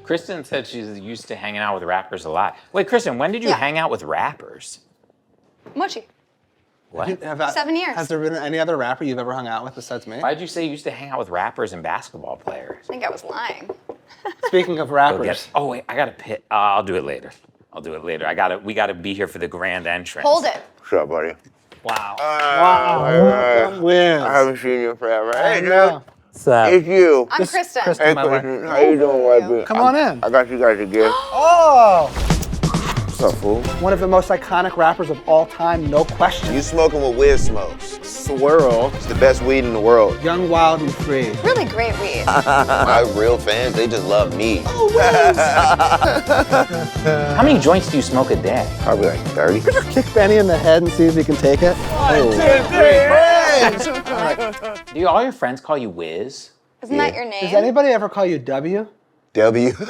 Kristen said she's used to hanging out with rappers a lot. Wait, Kristen, when did you hang out with rappers? Mochi. What? 7 years. Has there been any other rapper you've ever hung out with besides me? Why'd you say you used to hang out with rappers and basketball players? I think I was lying. Speaking of Go rappers, get- Oh wait, I gotta pit. I'll do it later. We gotta be here for the grand entrance. Hold it. What's up, buddy? wow. Wow. Wins. I haven't seen you forever. Hey, dude. know. What's up? It's you. I'm Kristen. Kristen. Hey, my wife. Kristen. How you doing, wifey? Come on in. I got you guys a gift. Oh, What's up, fool? one of the most iconic rappers of all time, no question. You smoking with Wiz Smokes. Swirl. It's the best weed in the world. Young, wild, and free. Really great weed. My real fans, they just love me. How many joints do you smoke a day? Probably like 30. Kick Benny in the head and see if he can take it. Do all your friends call you Wiz? Isn't that your name? Does anybody ever call you W? W. Is Wiz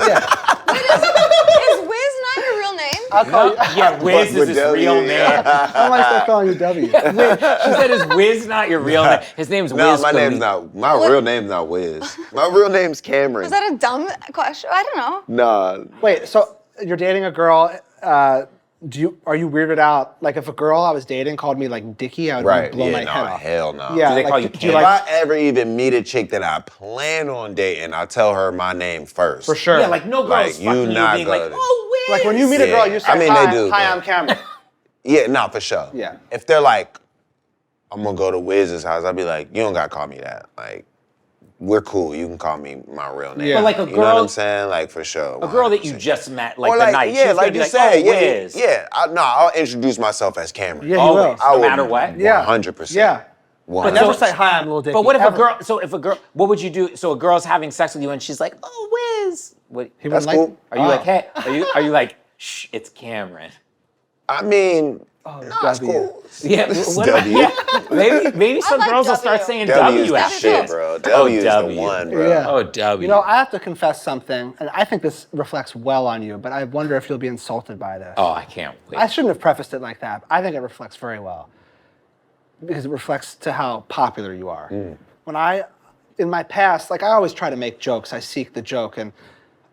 not your real name? I'll call you. Yeah, Wiz With is his W, real yeah. name. Why am I still calling you W? She said, "Is Wiz not your real name?" His name's No, Wiz. my Khalifa. name's not. My real name's not Wiz. My real name's Cameron. Is that a dumb question? I don't know. Nah. Wait, so you're dating a girl. Are you weirded out? Like if a girl I was dating called me like Dickie, I would Right. blow Yeah, my no, head off. hell no. Yeah, Do they like, call you do you Cam? If like I ever even meet a chick that I plan on dating, I'll tell her my name first. for sure? Yeah, like no girl's Like, fucking you you not being like, gonna- "Oh, Wiz." Like when you meet a girl, Yeah. you say, I mean, hi, they do, hi, but- I'm Cameron. Yeah, nah, for sure. Yeah. If they're like, I'm gonna go to Wiz's house, I'll be like, you don't gotta call me that. Like, we're cool. You can call me my real name. Yeah. But like a You know what girl- I'm saying? Like for sure. A girl that you 100%. just met, like Or the night. yeah, she's like gonna be you like, said, "Oh, yeah, Wiz." yeah. I'll introduce myself as Cameron. Yeah, you Always, will. no will. matter what. Yeah. 100%. Yeah. But 100%. never say hi, I'm Lil Dicky. But what if ever. a girl? So if a girl, what would you do? So a girl's having sex with you and she's like, "Oh, Wiz." What? He That's wouldn't cool. Are you like, hey? Are you like, shh? It's Cameron. I mean, Oh, that's W. cool. Yeah. What about, W. yeah. Maybe some like girls will W. start saying W is W the at That's shit, shit. bro. W is the W. one, bro. Yeah. Oh, W. You know, I have to confess something, and I think this reflects well on you, but I wonder if you'll be insulted by this. Oh, I can't wait. I shouldn't have prefaced it like that. I think it reflects very well. Because it reflects to how popular you are. When in my past, like I always try to make jokes, I seek the joke, and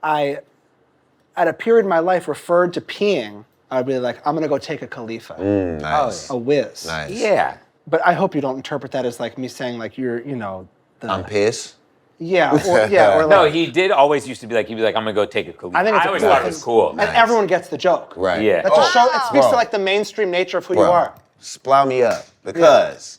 at a period in my life, referred to peeing, I'd be like, I'm gonna go take a Khalifa, Nice. a whiz. Nice. Yeah. But I hope you don't interpret that as like me saying like you're, you know, I'm pissed. yeah, or like, No, he did always used to be like, he'd be like, I'm gonna go take a Khalifa. I think it's a always cool thought it thing. was cool. and everyone gets the joke. Right. Yeah. That just shows, it speaks to Bro. like the mainstream nature of who Bro, you are. Splow me up because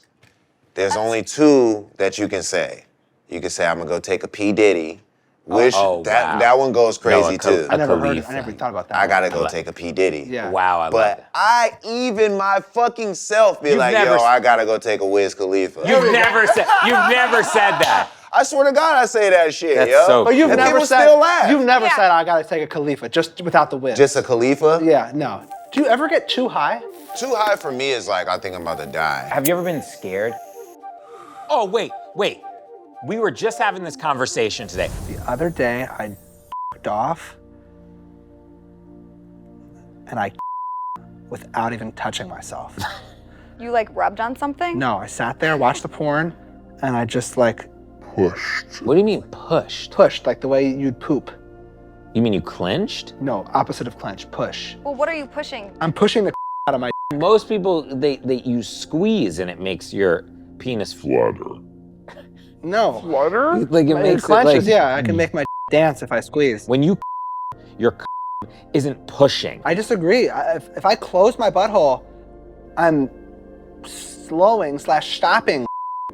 there's only two that you can say. You can say I'm gonna go take a P Diddy, which wow. that one goes crazy too. I never heard. Khalifa. I never thought about that. I gotta go take a P Diddy. Yeah. Wow, I love But that. I even my fucking self be You've like, never yo, s- I gotta go take a Wiz Khalifa. You've never said that. I swear to God, I say that shit, That's yo. so But you've And never people said. still laugh. You've never Yeah. said I gotta take a Khalifa just without the whiz. Just a Khalifa? Yeah. No. Do you ever get too high? Too high for me is like I think I'm about to die. Have you ever been scared? Oh, wait. We were just having this conversation today. The other day I f***ed off, and I without even touching myself. You like rubbed on something? No, I sat there, watched the porn, and I just like What do you mean pushed? pushed like the way you'd poop. You mean you clenched? No, opposite of clench, push. Well, what are you pushing? I'm pushing the out of my. Most people, they use squeeze and it makes your penis flutter. No. Flutter? Like it It makes clenches, it like, yeah. I can make my dance if I squeeze. when you your isn't pushing. I disagree. If I close my butthole, I'm slowing/stopping.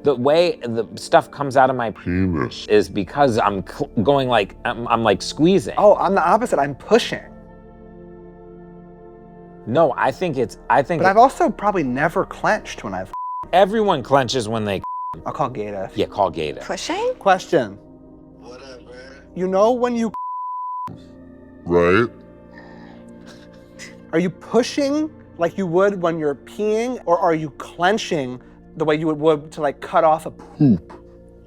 The way the stuff comes out of my penis is because I'm going like, I'm like squeezing. Oh, I'm the opposite. I'm pushing. No, I think But I've also probably never clenched when I've. everyone clenches when they, I'll call Gata. yeah, call Gata. Pushing? Question. What up, man? You know when you. Right? Are you pushing like you would when you're peeing, or are you clenching the way you would to like cut off a poop?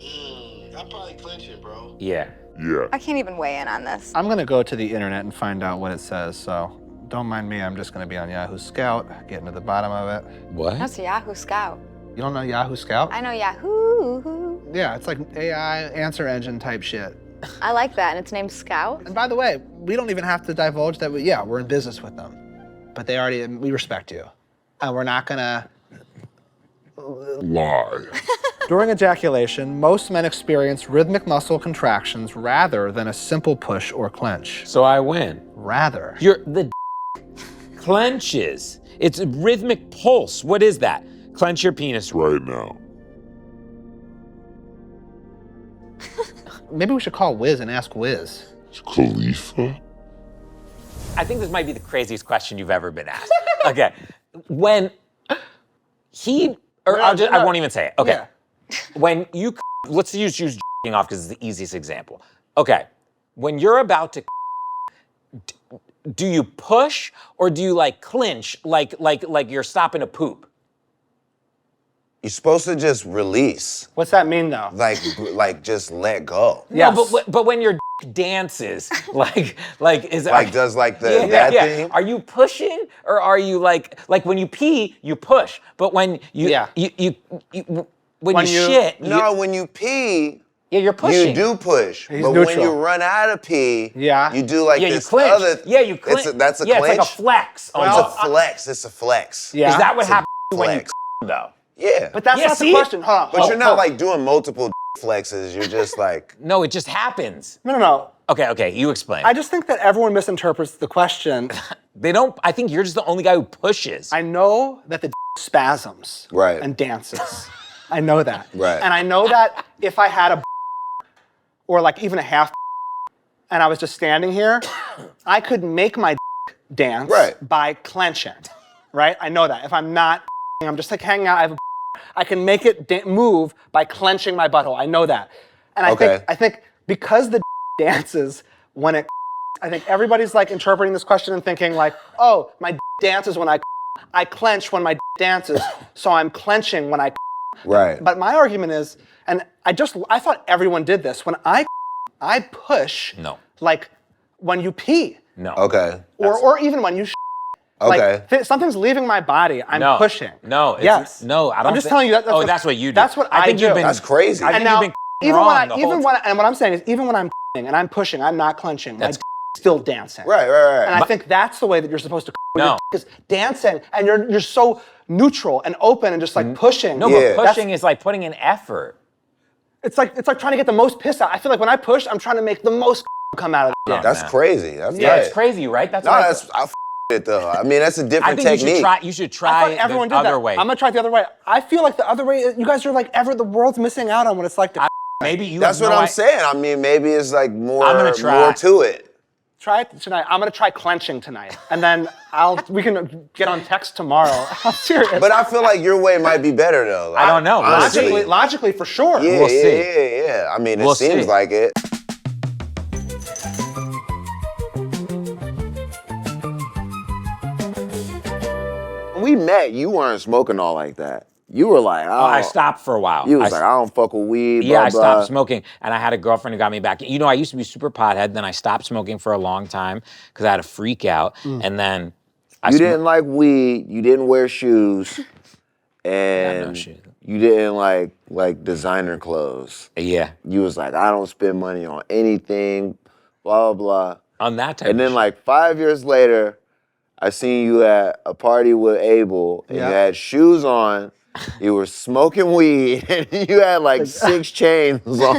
I probably clench it, bro. Yeah. Yeah. I can't even weigh in on this. I'm gonna go to the internet and find out what it says, so don't mind me. I'm just gonna be on Yahoo Scout, getting to the bottom of it. What? That's Yahoo Scout. You don't know Yahoo Scout? I know Yahoo. Yeah, it's like AI answer engine type shit. I like that, and it's named Scout. And by the way, we don't even have to divulge that we're in business with them. But we respect you. And we're not gonna Lie. During ejaculation, most men experience rhythmic muscle contractions rather than a simple push or clench. So I win. Rather. The clenches. It's a rhythmic pulse. What is that? Clench your penis. Right now. Maybe we should call Wiz and ask Wiz. Khalifa? I think this might be the craziest question you've ever been asked. Okay. When he, or I won't even say it. Okay. Yeah. When you, let's use jerking off because it's the easiest example. Okay. When you're about to, do you push or do you like clinch like you're stopping a poop? You're supposed to just release. What's that mean though? Like just let go. Yes. No, but when your dances, like is Does like the that thing? Are you pushing or are you like when you pee, you push, but when you when you shit, No, when you pee, you're pushing. you do push. He's but neutral. when you run out of pee, you do like you this clinch. other. You clinch. That's a yeah, clinch. it's like a flex. It's a flex. It's a flex. Yeah. Is that what It's a happens when you flex. though? Yeah. But that's Yeah, not see? the question. Hold on. But you're not like doing multiple flexes. You're just like. No, it just happens. No. Okay, you explain. I just think that everyone misinterprets the question. They don't. I think you're just the only guy who pushes. I know that the spasms Right. and dances. I know that. Right. And I know that if I had a or like even a half and I was just standing here, I could make my dance by clenching. Right? I know that. If I'm not, I'm just like hanging out, I can make it move by clenching my butthole. I know that. And I think because the dances when it, I think everybody's like interpreting this question and thinking like, oh, my dances when I clench when my dances, so I'm clenching when I. Right. But my argument is, and I thought everyone did this. When I push. No. Like when you pee. No. Okay. Or even when you. Okay. Like something's leaving my body. I'm pushing. No. Yes. No. I don't. I'm just telling you that. That's what you do. That's what I think do. You've been. That's crazy. I think And now, you've been wrong the whole time. and what I'm saying is, even when I'm and I'm pushing, I'm not clenching. My still dancing. Right. And I think that's the way that you're supposed to. No. Because dancing, and you're so neutral and open and just like pushing. No, but pushing is like putting in effort. It's like trying to get the most piss out. I feel like when I push, I'm trying to make the most come out of the dance. That's crazy. That's Yeah, it's crazy, right? That's No, why that's it though. I mean, that's a different I think technique. you should I try thought everyone the did other that. way. I'm gonna try it the other way. I feel like the other way. You guys are like the world's missing out on what it's like to. Maybe you. That's have what no I'm saying. I mean, maybe it's like more, I'm gonna try. more to it. Try it tonight. I'm gonna try clenching tonight, and then we can get on text tomorrow. I'm serious. But I feel like your way might be better though. Like, I don't know. We'll honestly. logically for sure. Yeah, We'll see. yeah. I mean, it We'll seems see. like it. When we met, you weren't smoking all like that. You were like, oh, I stopped for a while. You was like, I don't fuck with weed. Yeah, blah, I blah. stopped smoking, and I had a girlfriend who got me back. You know, I used to be super pothead, then I stopped smoking for a long time because I had a freak out, and then You didn't like weed. You didn't wear shoes, and no shoes. you didn't like designer clothes. Yeah, You was like, I don't spend money on anything, blah blah blah. on that type. And then of like 5 years later, I seen you at a party with Abel, and Yeah. you had shoes on. You were smoking weed, and you had like 6 chains on.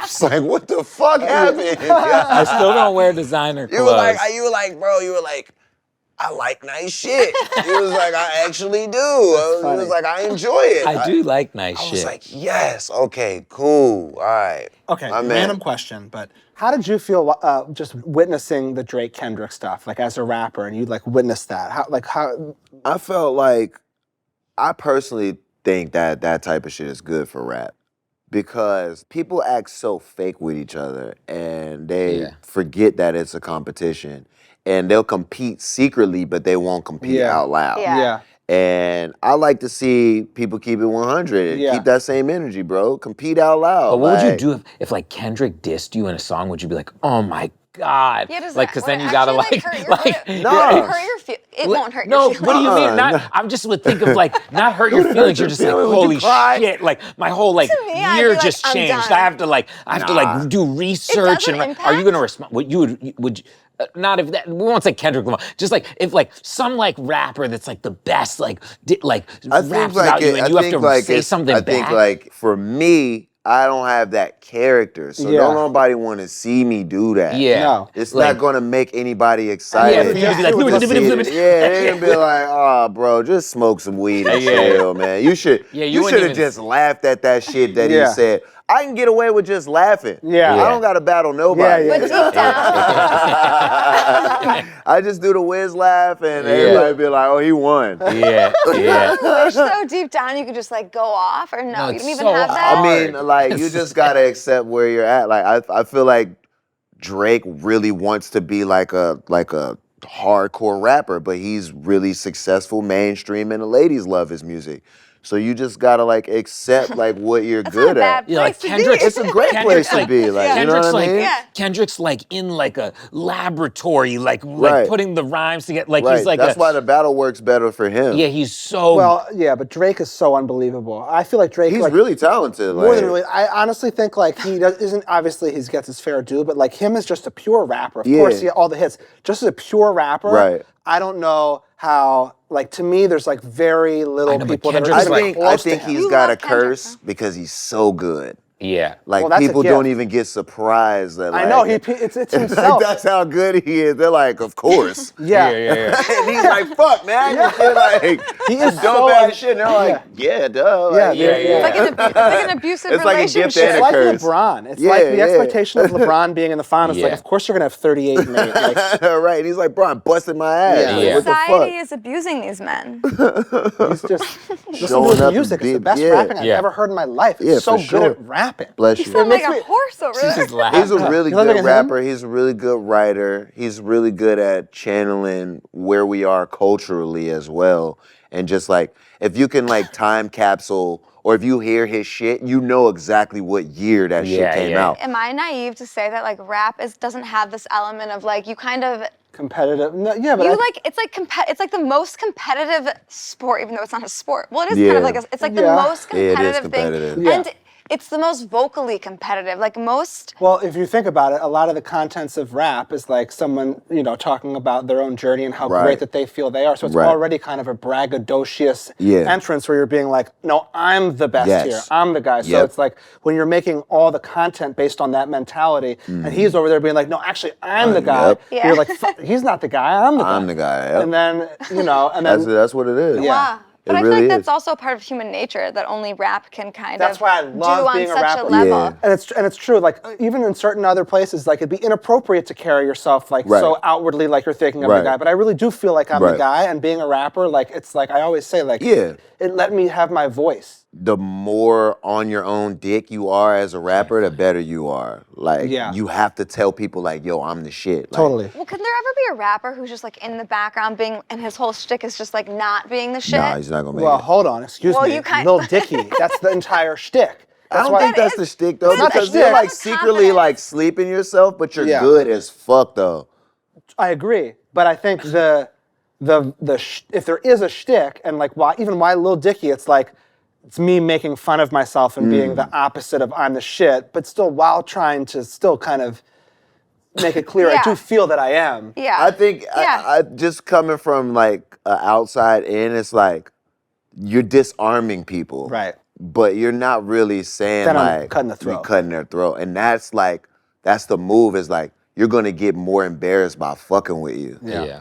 It's like, what the fuck happened? I still don't wear designer clothes. You were like, bro, I like nice shit. He was like, I actually do. He funny. was like, I enjoy it. I do like nice I shit. was like, yes, okay, cool, all right. Okay, My man. random question, but how did you feel just witnessing the Drake Kendrick stuff, like as a rapper, and you like witnessed that? How? I felt like, I personally think that that type of shit is good for rap because people act so fake with each other and they forget that it's a competition and they'll compete secretly, but they won't compete Yeah. out loud. Yeah. And I like to see people keep it 100 and Yeah. keep that same energy, bro. Compete out loud. But what would you like- do if like Kendrick dissed you in a song? Would you be like, oh my God. Yeah, does Like, that- because would then it you gotta actually, like, hurt your like, feelings? No. Would it hurt your feelings? It won't hurt no, your feelings. what do you mean? Uh-uh. Not, I'm just would think of like, not hurt your Would it hurt feelings. You're your just like, feelings? Would holy you cry? shit. Like, my whole like me, I'd year be like, just I'm changed. done. I have to Nah. do research. doesn't And are you impact? gonna respond? Would not if that, we won't say Kendrick Lamar, just like if like some like rapper that's like the best, like, I raps think about you I and you have think to like say it's- something I back. think like for me, I don't have that character, so Yeah. don't nobody want to see me do that. Yeah. No. It's Like- not gonna make anybody excited. Yeah, for you to be like, to see it. Yeah, they're gonna be like, oh, bro, just smoke some weed and Yeah. chill, man. You should, Yeah, you you wouldn't should have even- just laughed at that shit that Yeah. he said. I can get away with just laughing. Yeah. I don't gotta battle nobody. Yeah, But deep down, I just do the whiz laugh and everybody be like, oh, he won. Yeah, yeah. wish so deep down you could just like go off, or no, No, you it's don't even so have that. I mean, hard. like, you just gotta accept where you're at. Like, I feel like Drake really wants to be like a hardcore rapper, but he's really successful, mainstream, and the ladies love his music. So you just gotta like accept like what you're That's good not a at. bad Yeah, like place to be. Kendrick's, It's a great Kendrick's place to be. Like, you know Kendrick's what I like, mean? Yeah. Kendrick's like in like a laboratory, like Right. putting the rhymes together. Like Right. he's like That's why the battle works better for him. yeah, he's so Well, yeah, but Drake is so unbelievable. I feel like Drake He's like, really talented. more than like- really. I honestly think like isn't obviously he gets his fair due, but like him as just a pure rapper. Of Yeah. course, he had all the hits. Just as a pure rapper, Right. I don't know how. Like to me, there's like very little I know, but people that are Kendrick's even like- I close think to him. he's You got a love Kendrick, curse because he's so good. yeah. Like Well, that's a people gift. don't even get surprised that I like, know it's like, himself. that's how good he is. They're like, of course. yeah. yeah. And he's like, fuck, man. And shit, like, He is dumb so ass shit. And they're like, yeah, duh. Yeah, Like, yeah, It's like an abusive It's like a gift relationship. and It's a like curse. LeBron. It's Yeah, like the yeah. expectation of LeBron being in the finals. Like, Yeah. of course you're gonna have 38 and 8. Like, right. And he's like, bro, I'm busting my ass. Yeah. Like, Yeah. what the Society fuck? is abusing these men. he's just listen Showing to up his music. and It's the be- best yeah. rapping I've Yeah. ever heard in my life. Yeah, He's so for good sure. at rapping. Bless You you. sound like makes a me- horse over there. Just laughing. He's a really You look good like him? rapper. He's a really good writer. He's really good at channeling where we are culturally as well. And just like, if you can like time capsule, or if you hear his shit, you know exactly what year that Yeah, shit came yeah. out. Am I naive to say that like rap doesn't have this element of like you kind of Competitive. No, yeah, but you I, like it's like the most competitive sport, even though it's not a sport. Well, it is kind of Yeah. like it's like the Yeah. most Yeah, it is competitive competitive. thing, Yeah. and it's the most vocally competitive. Like most, well, if you think about it, a lot of the contents of rap is like someone, talking about their own journey and how Right. great that they feel they are. So it's Right. already kind of a braggadocious Yeah. entrance where you're being like, no, I'm the best Yes. here. I'm the guy. So Yep. it's like when you're making all the content based on that mentality, and he's over there being like, no, actually, I'm the guy. Yep. Yeah. You're like, he's not the guy. I'm the guy. I'm the guy. Yep. And then, and then That's what it is. Yeah. wow. But It I feel really like is. that's also a part of human nature that only rap can kind That's of why I do love on being a such rapper. a level. Yeah. And it's true. Like even in certain other places, like it'd be inappropriate to carry yourself like Right. so outwardly, like you're thinking I'm Right. the guy. But I really do feel like I'm the Right. guy. And being a rapper, like it's like I always say, like Yeah. it let me have my voice. The more on your own dick you are as a rapper, the better you are. Like, Yeah. you have to tell people like, yo, I'm the shit. Like, Totally. Well, could there ever be a rapper who's just like in the background being, and his whole shtick is just like not being the shit? Nah, he's not gonna make Well, it. hold on. Excuse Well, me. you kind- Lil Dicky. That's the entire shtick. I That's don't why think that's is- the shtick though, it's not the because you're shtick. like It's secretly confidence. like sleeping yourself, but you're Yeah. good as fuck though. I agree, but I think if there is a shtick, and like why Lil Dicky, it's like it's me making fun of myself and being the opposite of I'm the shit, but still while trying to still kind of make it clear I Yeah. do feel that I am. Yeah. I think Yeah. I just coming from like outside in, it's like you're disarming people, Right. But you're not really saying Then I'm like cutting the you're throat. cutting their throat, and that's the move. Is like you're gonna get more embarrassed by fucking with you. Yeah.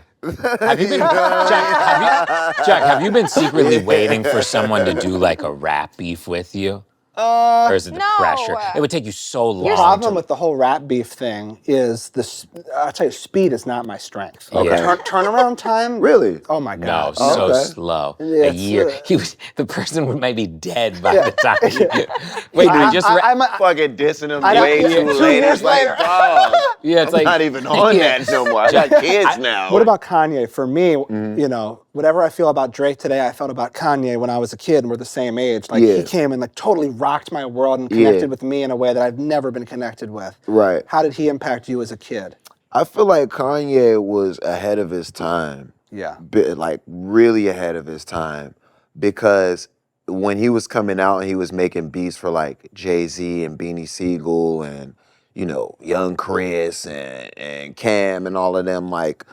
Have you been Jack, have you been secretly waiting for someone to do like a rap beef with you? Or is it the No. pressure? It would take you so long. The problem with the whole rap beef thing is I'll tell you, speed is not my strength. Okay. Turnaround time? Really? Oh my No, God. so Okay. slow. Yeah, A it's, year. The person might be dead by the time. Wait, I- I just. I'm Fucking dissing him I- way yeah, too 2 late. years It's like, later. dog, yeah, it's I'm like not even on Yeah. that no more. I got kids now. What about Kanye? For me, Mm-hmm. Whatever I feel about Drake today, I felt about Kanye when I was a kid and we're the same age. Like Yeah. he came and like totally rocked my world and Yeah. connected with me in a way that I've never been connected with. Right. How did he impact you as a kid? I feel like Kanye was ahead of his time. Yeah. Like really ahead of his time, because when he was coming out and he was making beats for like Jay-Z and Beanie Siegel and, you know, Young Chris and Cam and all of them, like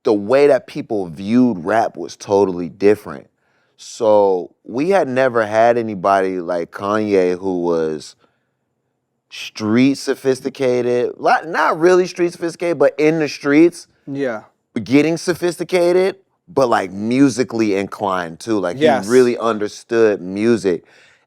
the way that people viewed rap was totally different. So we had never had anybody like Kanye who was street sophisticated, not really street sophisticated, but in the streets, Yeah. getting sophisticated, but like musically inclined too. Like Yes. he really understood music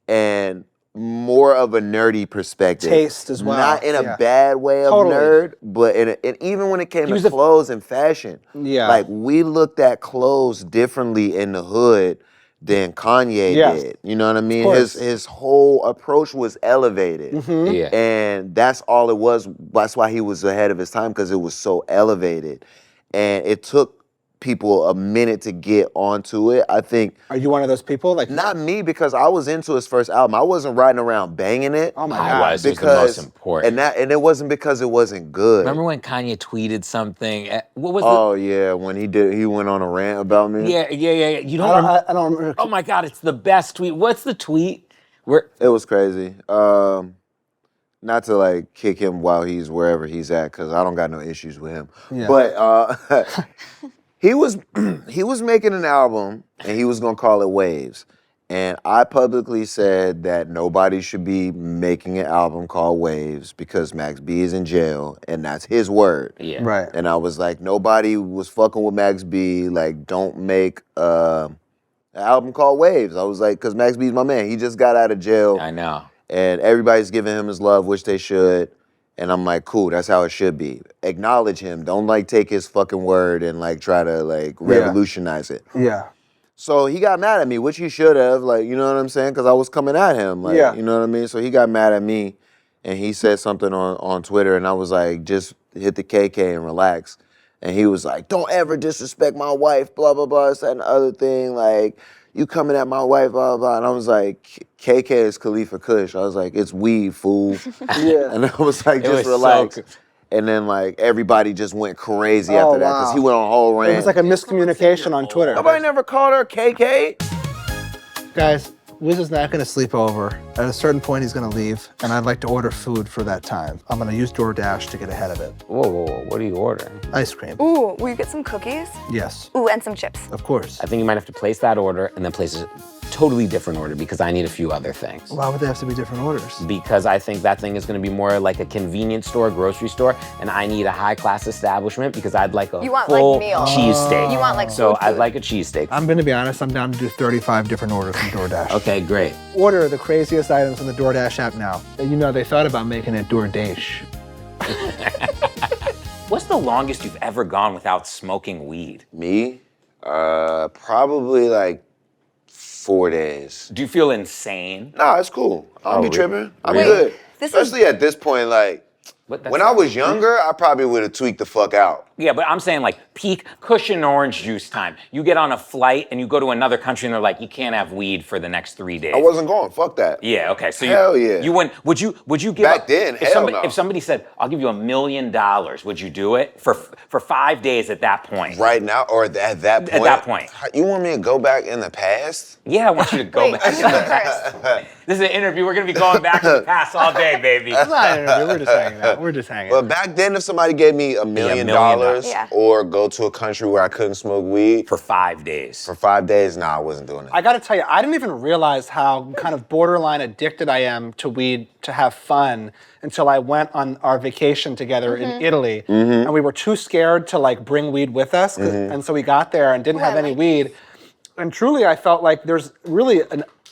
and more of a nerdy perspective. Taste as well, Not in a yeah. bad way of Totally. nerd, but and even when it came was to a- clothes and fashion, Yeah. like we looked at clothes differently in the hood than Kanye Yes. did. You know what I mean? course. His whole approach was elevated. Yeah. And that's all it was. That's why he was ahead of his time, because it was so elevated. And it took people a minute to get onto it. I think, Are you one of those people? Like, not me, because I was into his first album. I wasn't riding around banging it. oh my I God. was. It was the most important. And it wasn't because it wasn't good. Remember when Kanye tweeted something? What was Oh yeah, when he went on a rant about me. Yeah. You don't I remember? don't, I don't remember. Oh my God, it's the best tweet. What's the tweet? Where It was crazy. Not to like kick him while he's wherever he's at, because I don't got no issues with him. Yeah. But he was making an album and he was gonna call it Waves. And I publicly said that nobody should be making an album called Waves because Max B is in jail, and that's his word. Yeah. Right. And I was like, nobody was fucking with Max B. Like, don't make an album called Waves. I was like, because Max B's my man. He just got out of jail. I know. And everybody's giving him his love, which they should. And I'm like, cool, that's how it should be. Acknowledge him. Don't like take his fucking word and like try to like revolutionize it. Yeah. So he got mad at me, which he should have, like, you know what I'm saying? Because I was coming at him, like, Yeah. you know what I mean? So he got mad at me, and he said something on Twitter, and I was like, just hit the KK and relax. And he was like, don't ever disrespect my wife, blah, blah, blah, this, that, and the other thing, like, you coming at my wife, blah, blah, blah. And I was like, KK is Khalifa Kush. I was like, it's weed, fool. Yeah. And I was like, It was just so relax. good. And then, like, everybody just went crazy Oh, after that, because wow. he went on a whole rant. It was like a miscommunication on Twitter. Nobody never called her KK. Guys, Wiz is not gonna sleep over. At a certain point, he's gonna leave, and I'd like to order food for that time. I'm gonna use DoorDash to get ahead of it. Whoa. What are you ordering? Ice cream. Ooh, will you get some cookies? Yes, Ooh, and some chips. of course. I think you might have to place that order and then place a totally different order because I need a few other things. Why would they have to be different orders? Because I think that thing is going to be more like a convenience store, grocery store, and I need a high-class establishment because I'd like a You want, like, full meals. cheesesteak. You want, like, So food I'd food. like a cheesesteak. I'm gonna be honest, I'm down to do 35 different orders from DoorDash. Okay, great. Order the craziest items on the DoorDash app now. And you know, they thought about making it DoorDash. What's the longest you've ever gone without smoking weed? Me? Probably like 4 days. Do you feel insane? Nah, it's cool. I don't be really? tripping. I'm Wait, good. this is- Especially at this point, like, What, that's when I not- was younger, I probably would have tweaked the fuck out. Yeah, but I'm saying like peak cushion orange juice time. You get on a flight and you go to another country and they're like, you can't have weed for the next 3 days. I wasn't going. Fuck that. Yeah, okay. So Hell you, yeah. You wouldn't, would you give Back up, then, if hell somebody, no. if somebody said, I'll give you $1 million, would you do it for 5 days at that point? Right now, or at that point? At that point. You want me to go back in the past? Yeah, I want you to go Wait, back. I'm Chris. This is an interview. We're gonna be going back to the past all day, baby. It's not an interview, we're just hanging out. We're just hanging But out. back then, if somebody gave me $1 million Yeah. or go to a country where I couldn't smoke weed For 5 days. for 5 days, nah, I wasn't doing it. I gotta tell you, I didn't even realize how kind of borderline addicted I am to weed to have fun until I went on our vacation together in Italy. And we were too scared to like bring weed with us. And so we got there and didn't have any weed. And truly, I felt like there's really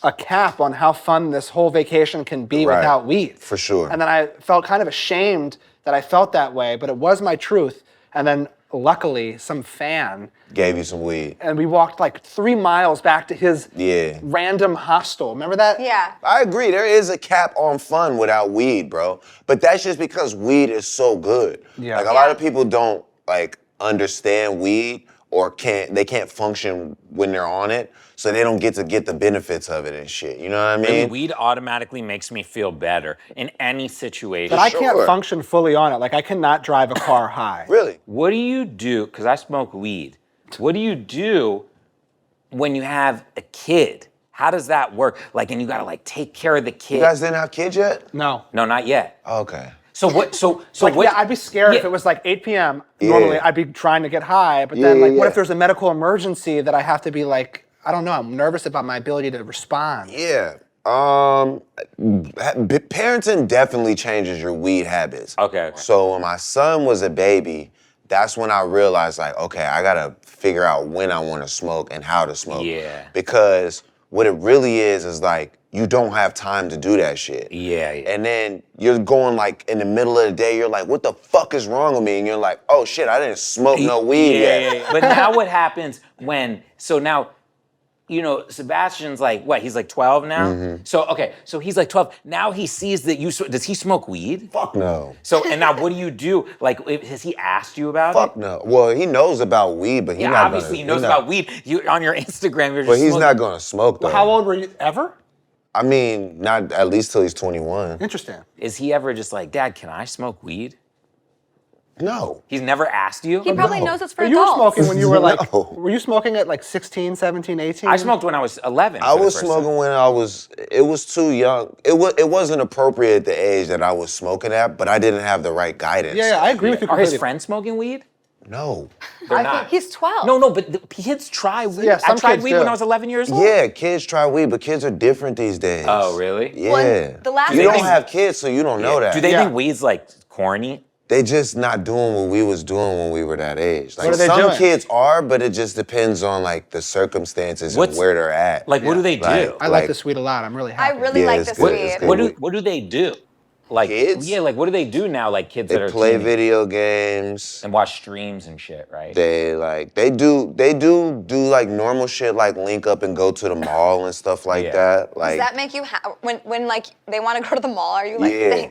a cap on how fun this whole vacation can be Right. without weed. For sure. And then I felt kind of ashamed that I felt that way, but it was my truth. And then luckily, some fan, Gave you some weed. and we walked like 3 miles back to his Yeah. random hostel. Remember that? Yeah. I agree. There is a cap on fun without weed, bro. But that's just because weed is so good. Yeah. Like a lot of people don't like understand weed or they can't function when they're on it, so they don't get the benefits of it and shit. You know what I mean? Really, weed automatically makes me feel better in any situation. But I can't Sure. function fully on it. Like I cannot drive a car high. Really? What do you do? Because I smoke weed. What do you do when you have a kid? How does that work? Like, and you gotta like take care of the kid. You guys didn't have kids yet? No. No, not yet. Okay. So what? So Like, what? yeah, I'd be scared if Yeah. it was like 8 p.m. Yeah. Normally, I'd be trying to get high. But Yeah, then, like, yeah, what yeah. if there's a medical emergency that I have to be like, I don't know, I'm nervous about my ability to respond. Yeah. Parenting definitely changes your weed habits. Okay. So when my son was a baby, that's when I realized, like, okay, I gotta figure out when I want to smoke and how to smoke. Yeah. Because what it really is like you don't have time to do that shit. Yeah. And then you're going like in the middle of the day, you're like, what the fuck is wrong with me? And you're like, oh shit, I didn't smoke no weed yet. Yeah. But now what happens when? So now, you know, Sebastian's like what? He's like 12 now. Mm-hmm. So okay, so he's like 12. Now he sees that you. Does he smoke weed? Fuck no. So and now what do you do? Like, has he asked you about Fuck it? no. Well, he knows about weed, but he's Yeah, not obviously he gonna, knows about weed. You on your Instagram, you're just. But he's smoking- not gonna smoke though. How old were you ever? I mean, not at least till he's 21. Interesting. Is he ever just like, Dad, can I smoke weed? No. He's never asked you? He probably No. knows it's for But you were adults. smoking when you were like, No. were you smoking at like 16, 17, 18? I smoked when I was 11. I for the was first smoking time. when it was too young. It wasn't appropriate at the age that I was smoking at, but I didn't have the right guidance. Yeah, I agree with you Are his completely. friends smoking weed? No. They're I not. think he's 12. No, but the kids try weed. Yeah, I some tried kids weed do. when I was 11 years old. Yeah, kids try weed, but kids are different these days. Oh, really? Yeah. Well, the last you thing don't they- have kids, so you don't know that. Do they Yeah. think weed's like corny? They just not doing what we was doing when we were that age. Like What are they some doing? kids are, but it just depends on like the circumstances What's- and where they're at. Like, what do they do? I like this weed a lot. I'm really I happy. really Yeah, like it's this good, weed. it's good. what do they do? Like Kids? Yeah, like what do they do now? Like kids They that are play teenagers video games. and watch streams and shit, right? They do like normal shit like link up and go to the mall and stuff like Yeah. that. Like Does that make you when like they want to go to the mall? Are you like, Yeah.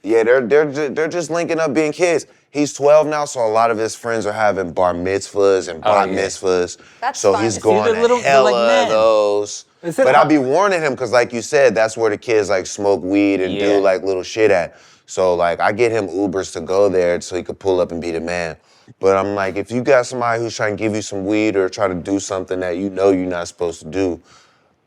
yeah, they're just linking up being kids. He's 12 now, so a lot of his friends are having bar mitzvahs and bat yeah. mitzvahs. That's so fun he's to see. going They're to little- they're like hella men. of those. Is it But hot? I'll be warning him because, like you said, that's where the kids like smoke weed and Yeah. do like little shit at. So like I get him Ubers to go there so he could pull up and be the man. But I'm like, if you got somebody who's trying to give you some weed or try to do something that you know you're not supposed to do,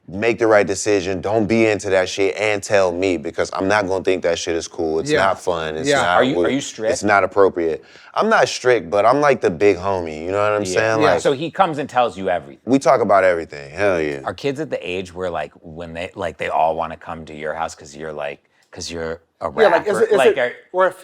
make the right decision. Don't be into that shit and tell me because I'm not gonna think that shit is cool. It's Yeah. not fun. It's Yeah. not. Are you strict? It's not appropriate. I'm not strict, but I'm like the big homie. You know what I'm saying? Yeah. Like So he comes and tells you everything. we talk about everything. Hell yeah. Are kids at the age where like when they all want to come to your house because you're a rapper? Yeah, like is it are- or if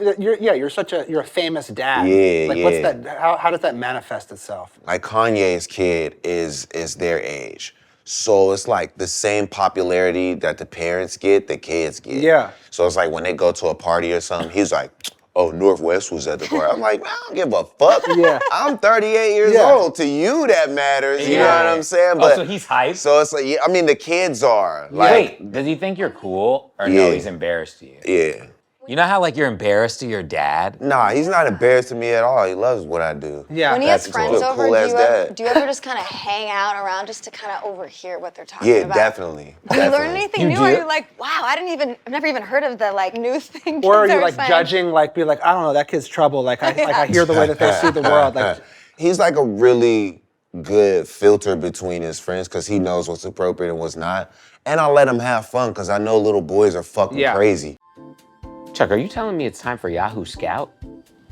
you're a famous dad. Yeah, Like what's yeah. that? How does that manifest itself? Like Kanye's kid is their age. So it's like the same popularity that the parents get, the kids get. Yeah. So it's like when they go to a party or something, he's like, oh, Northwest was at the party. I'm like, man, I don't give a fuck. Yeah. I'm 38 years Yeah. old. To you, that matters. You know Yeah. what I'm saying? Oh, so he's hyped? So it's like, yeah, I mean, the kids are. Like, Wait, does he think you're cool or no? Yeah. He's embarrassed to you. yeah. You know how like you're embarrassed to your dad? Nah, he's not embarrassed to me at all. He loves what I do. Yeah. When he has That's friends cool. over, Cool-ass dad. do you ever just kind of hang out around just to kind of overhear what they're talking Yeah, about? definitely. Do you learn Definitely. anything You new? do? Or are you like, wow, I've never even heard of the like new thing. Or are kids you like saying. judging, like be like, I don't know, that kid's trouble. Like I hear the way that they see the world. Like He's like a really good filter between his friends because he knows what's appropriate and what's not. And I let him have fun because I know little boys are fucking Yeah. crazy. Chuck, are you telling me it's time for Yahoo Scout?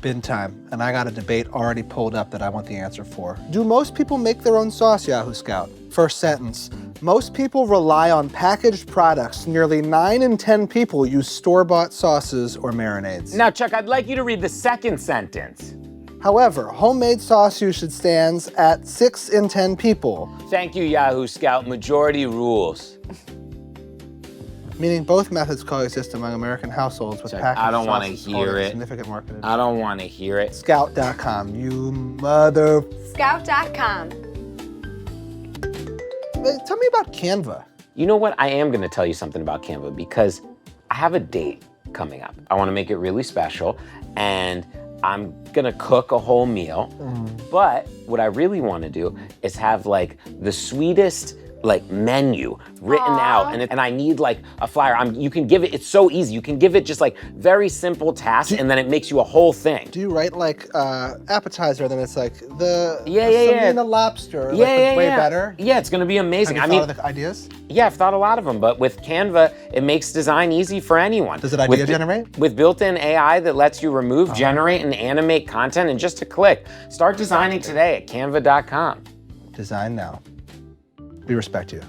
bin time, and I got a debate already pulled up that I want the answer for. Do most people make their own sauce, Yahoo Scout? First sentence. Most people rely on packaged products. Nearly 9 in 10 people use store-bought sauces or marinades. Now, Chuck, I'd like you to read the second sentence. However, homemade sauce usage stands at 6 in 10 people, Thank you, Yahoo Scout. Majority rules. meaning both methods coexist among American households with Chuck, packaged I don't wanna sauces hear holding it. significant market I don't want to hear it. Scout.com, you mother... Scout.com. Hey, tell me about Canva. You know what? I am going to tell you something about Canva because I have a date coming up. I want to make it really special, and I'm gonna cook a whole meal, but what I really wanna do is have like the sweetest like menu written out, and I need like a flyer. You can give it, it's so easy. You can give it just like very simple tasks, and then it makes you a whole thing. Do you write like appetizer? Then it's like the Yeah. the lobster. Yeah, way better. Yeah, it's gonna be amazing. Have you thought of the ideas? Yeah, I've thought a lot of them, but with Canva, it makes design easy for anyone. Does it idea generate? With built-in AI that lets you remove, generate, and animate content in just a click. Start designing today at canva.com. Design now. We respect you.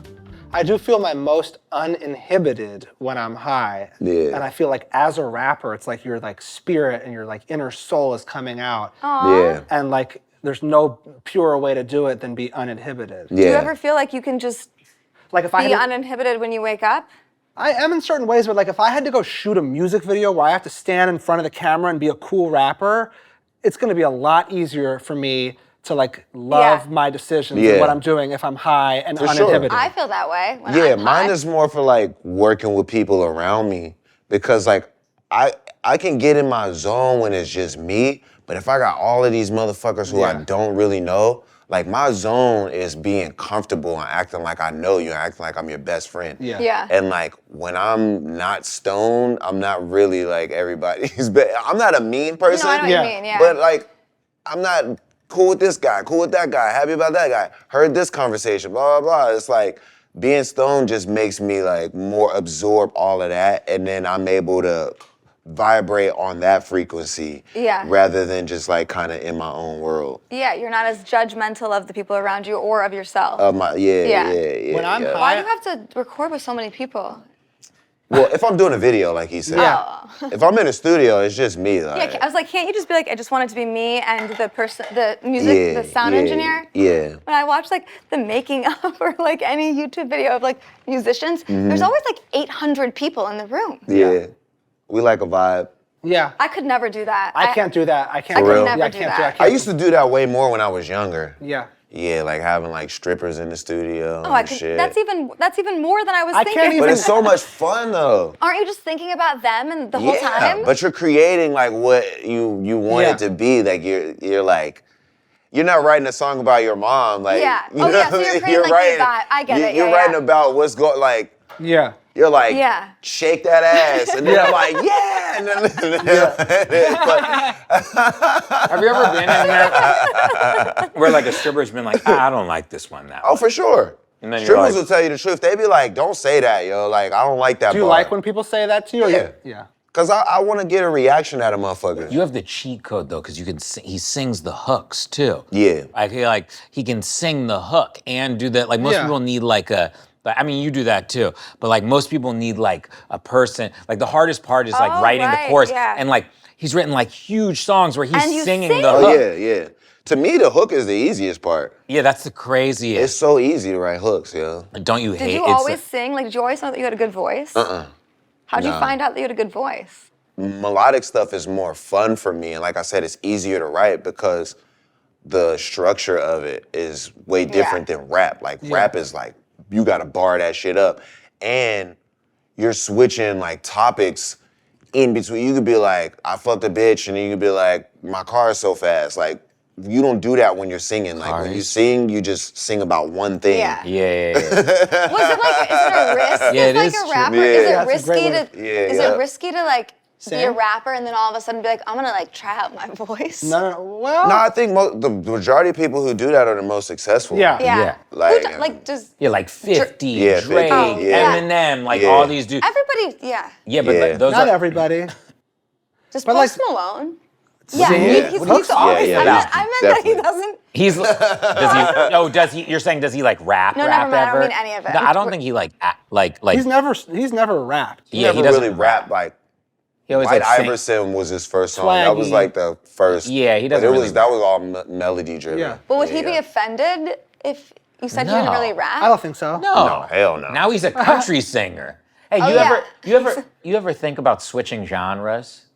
I do feel my most uninhibited when I'm high. Yeah. And I feel like as a rapper, it's like your like spirit and your like inner soul is coming out. Yeah. And like there's no purer way to do it than be uninhibited. Yeah. Do you ever feel like you can just Like if I be had to- uninhibited when you wake up? I am in certain ways, but like if I had to go shoot a music video where I have to stand in front of the camera and be a cool rapper, it's gonna be a lot easier for me to like love Yeah. my decisions Yeah. and what I'm doing if I'm high and For sure. uninhibited. I feel that way. When Yeah, I'm mine high. is more for like working with people around me because like I can get in my zone when it's just me, but if I got all of these motherfuckers who I Yeah. don't really know, like my zone is being comfortable and acting like I know you, and acting like I'm your best friend. Yeah. Yeah. And like when I'm not stoned, I'm not really like everybody's. I'm not a mean person. No, I know what Yeah. you mean. Yeah. But like, I'm not cool with this guy, cool with that guy, happy about that guy, heard this conversation, blah, blah, blah. It's like being stoned just makes me like more absorb all of that, and then I'm able to vibrate on that frequency Yeah. rather than just like kind of in my own world. Yeah, you're not as judgmental of the people around you or of yourself. Yeah. When I'm yeah. high- Why do you have to record with so many people? Well, if I'm doing a video, like he said, Yeah. if I'm in a studio, it's just me. Like, Yeah, I was like, can't you just be like, I just want it to be me and the person, the music, the sound engineer? Yeah. When I watch like the making of or like any YouTube video of like musicians, there's always like 800 people in the room. Yeah. We like a vibe. Yeah. I could never do that. I can't do that. I can't. I could real? never Yeah, I do can't that. I I used to do that way more when I was younger. Yeah. Yeah, like having like strippers in the studio Oh, I and could. shit. That's even more than I was I thinking. can't But even- it's so much fun though. Aren't you just thinking about them and the whole time? But you're creating like what you want Yeah. it to be. Like you're like, you're not writing a song about your mom. Like, Yeah. you Oh, know yeah, so what I you're mean? creating, like, the writing, vibe. I get it, You're yeah, writing yeah. about what's going like. Yeah. You're like, Yeah. shake that ass, and then I'm like, yeah. And then, Have you ever been in there where like a stripper's been like, I don't like this one that oh, for sure. And then you're Strippers like- will tell you the truth. They be like, don't say that, yo. Like, I don't like that Do you bar. like when people say that to you? Or Yeah. Yeah. Cause I want to get a reaction out of motherfuckers. You have the cheat code though, because you can he sings the hooks too. Yeah. I feel like he can sing the hook and do that. Like most Yeah. people need like a. I mean, you do that too, but like most people need like a person. Like the hardest part is like Oh, writing right, the chorus, yeah. and like he's written like huge songs where he's And you singing sing. the Oh hook. yeah. To me, the hook is the easiest part. Yeah, that's the craziest. It's so easy to write hooks, yo. Don't you Did hate? you it's always sing? Like, did you always know that you had a good voice? How'd you find out that you had a good voice? Melodic stuff is more fun for me, and like I said, it's easier to write because the structure of it is way different than rap. Like rap is like you gotta bar that shit up, and you're switching like topics in between. You could be like, I fucked a bitch, and then you could be like, my car is so fast. Like you don't do that when you're singing. Like when you Cars. sing, you just sing about one thing. Yeah. Yeah. Was it like, is it a risk Yeah, as it like is a true. rapper? Yeah. Is it That's a risky great to? way to- Yeah, is yeah. it risky to like be a Sing? rapper and then all of a sudden be like, I'm gonna like try out my voice? No. Well. No, I think the majority of people who do that are the most successful. Yeah. Yeah. Yeah. Like, Like does Yeah, like 50, Yeah, 50, Drake, yeah. Eminem, like Yeah. all these dudes. everybody? Yeah. Yeah, but Yeah. like, those Not are. everybody. Just But, Post like, Malone. Yeah, Sing. he's Hooks? always. Yeah, I yeah, meant that he definitely. doesn't. He's does he? Oh, does he? You're saying does he like rap? No, rap never mind, I don't ever? mean any of it. No, I don't think he like like. He's never rapped. He Yeah, never he doesn't really rap like He always White like sing- Iverson was his first song. That was Swaggy. like the first. Yeah, he doesn't But really that was all melody driven. Yeah. But would he be Yeah. offended if you said you didn't No. really rap? I don't think so. No, No, hell no. Now he's a country singer. Hey, Oh, you ever think about switching genres?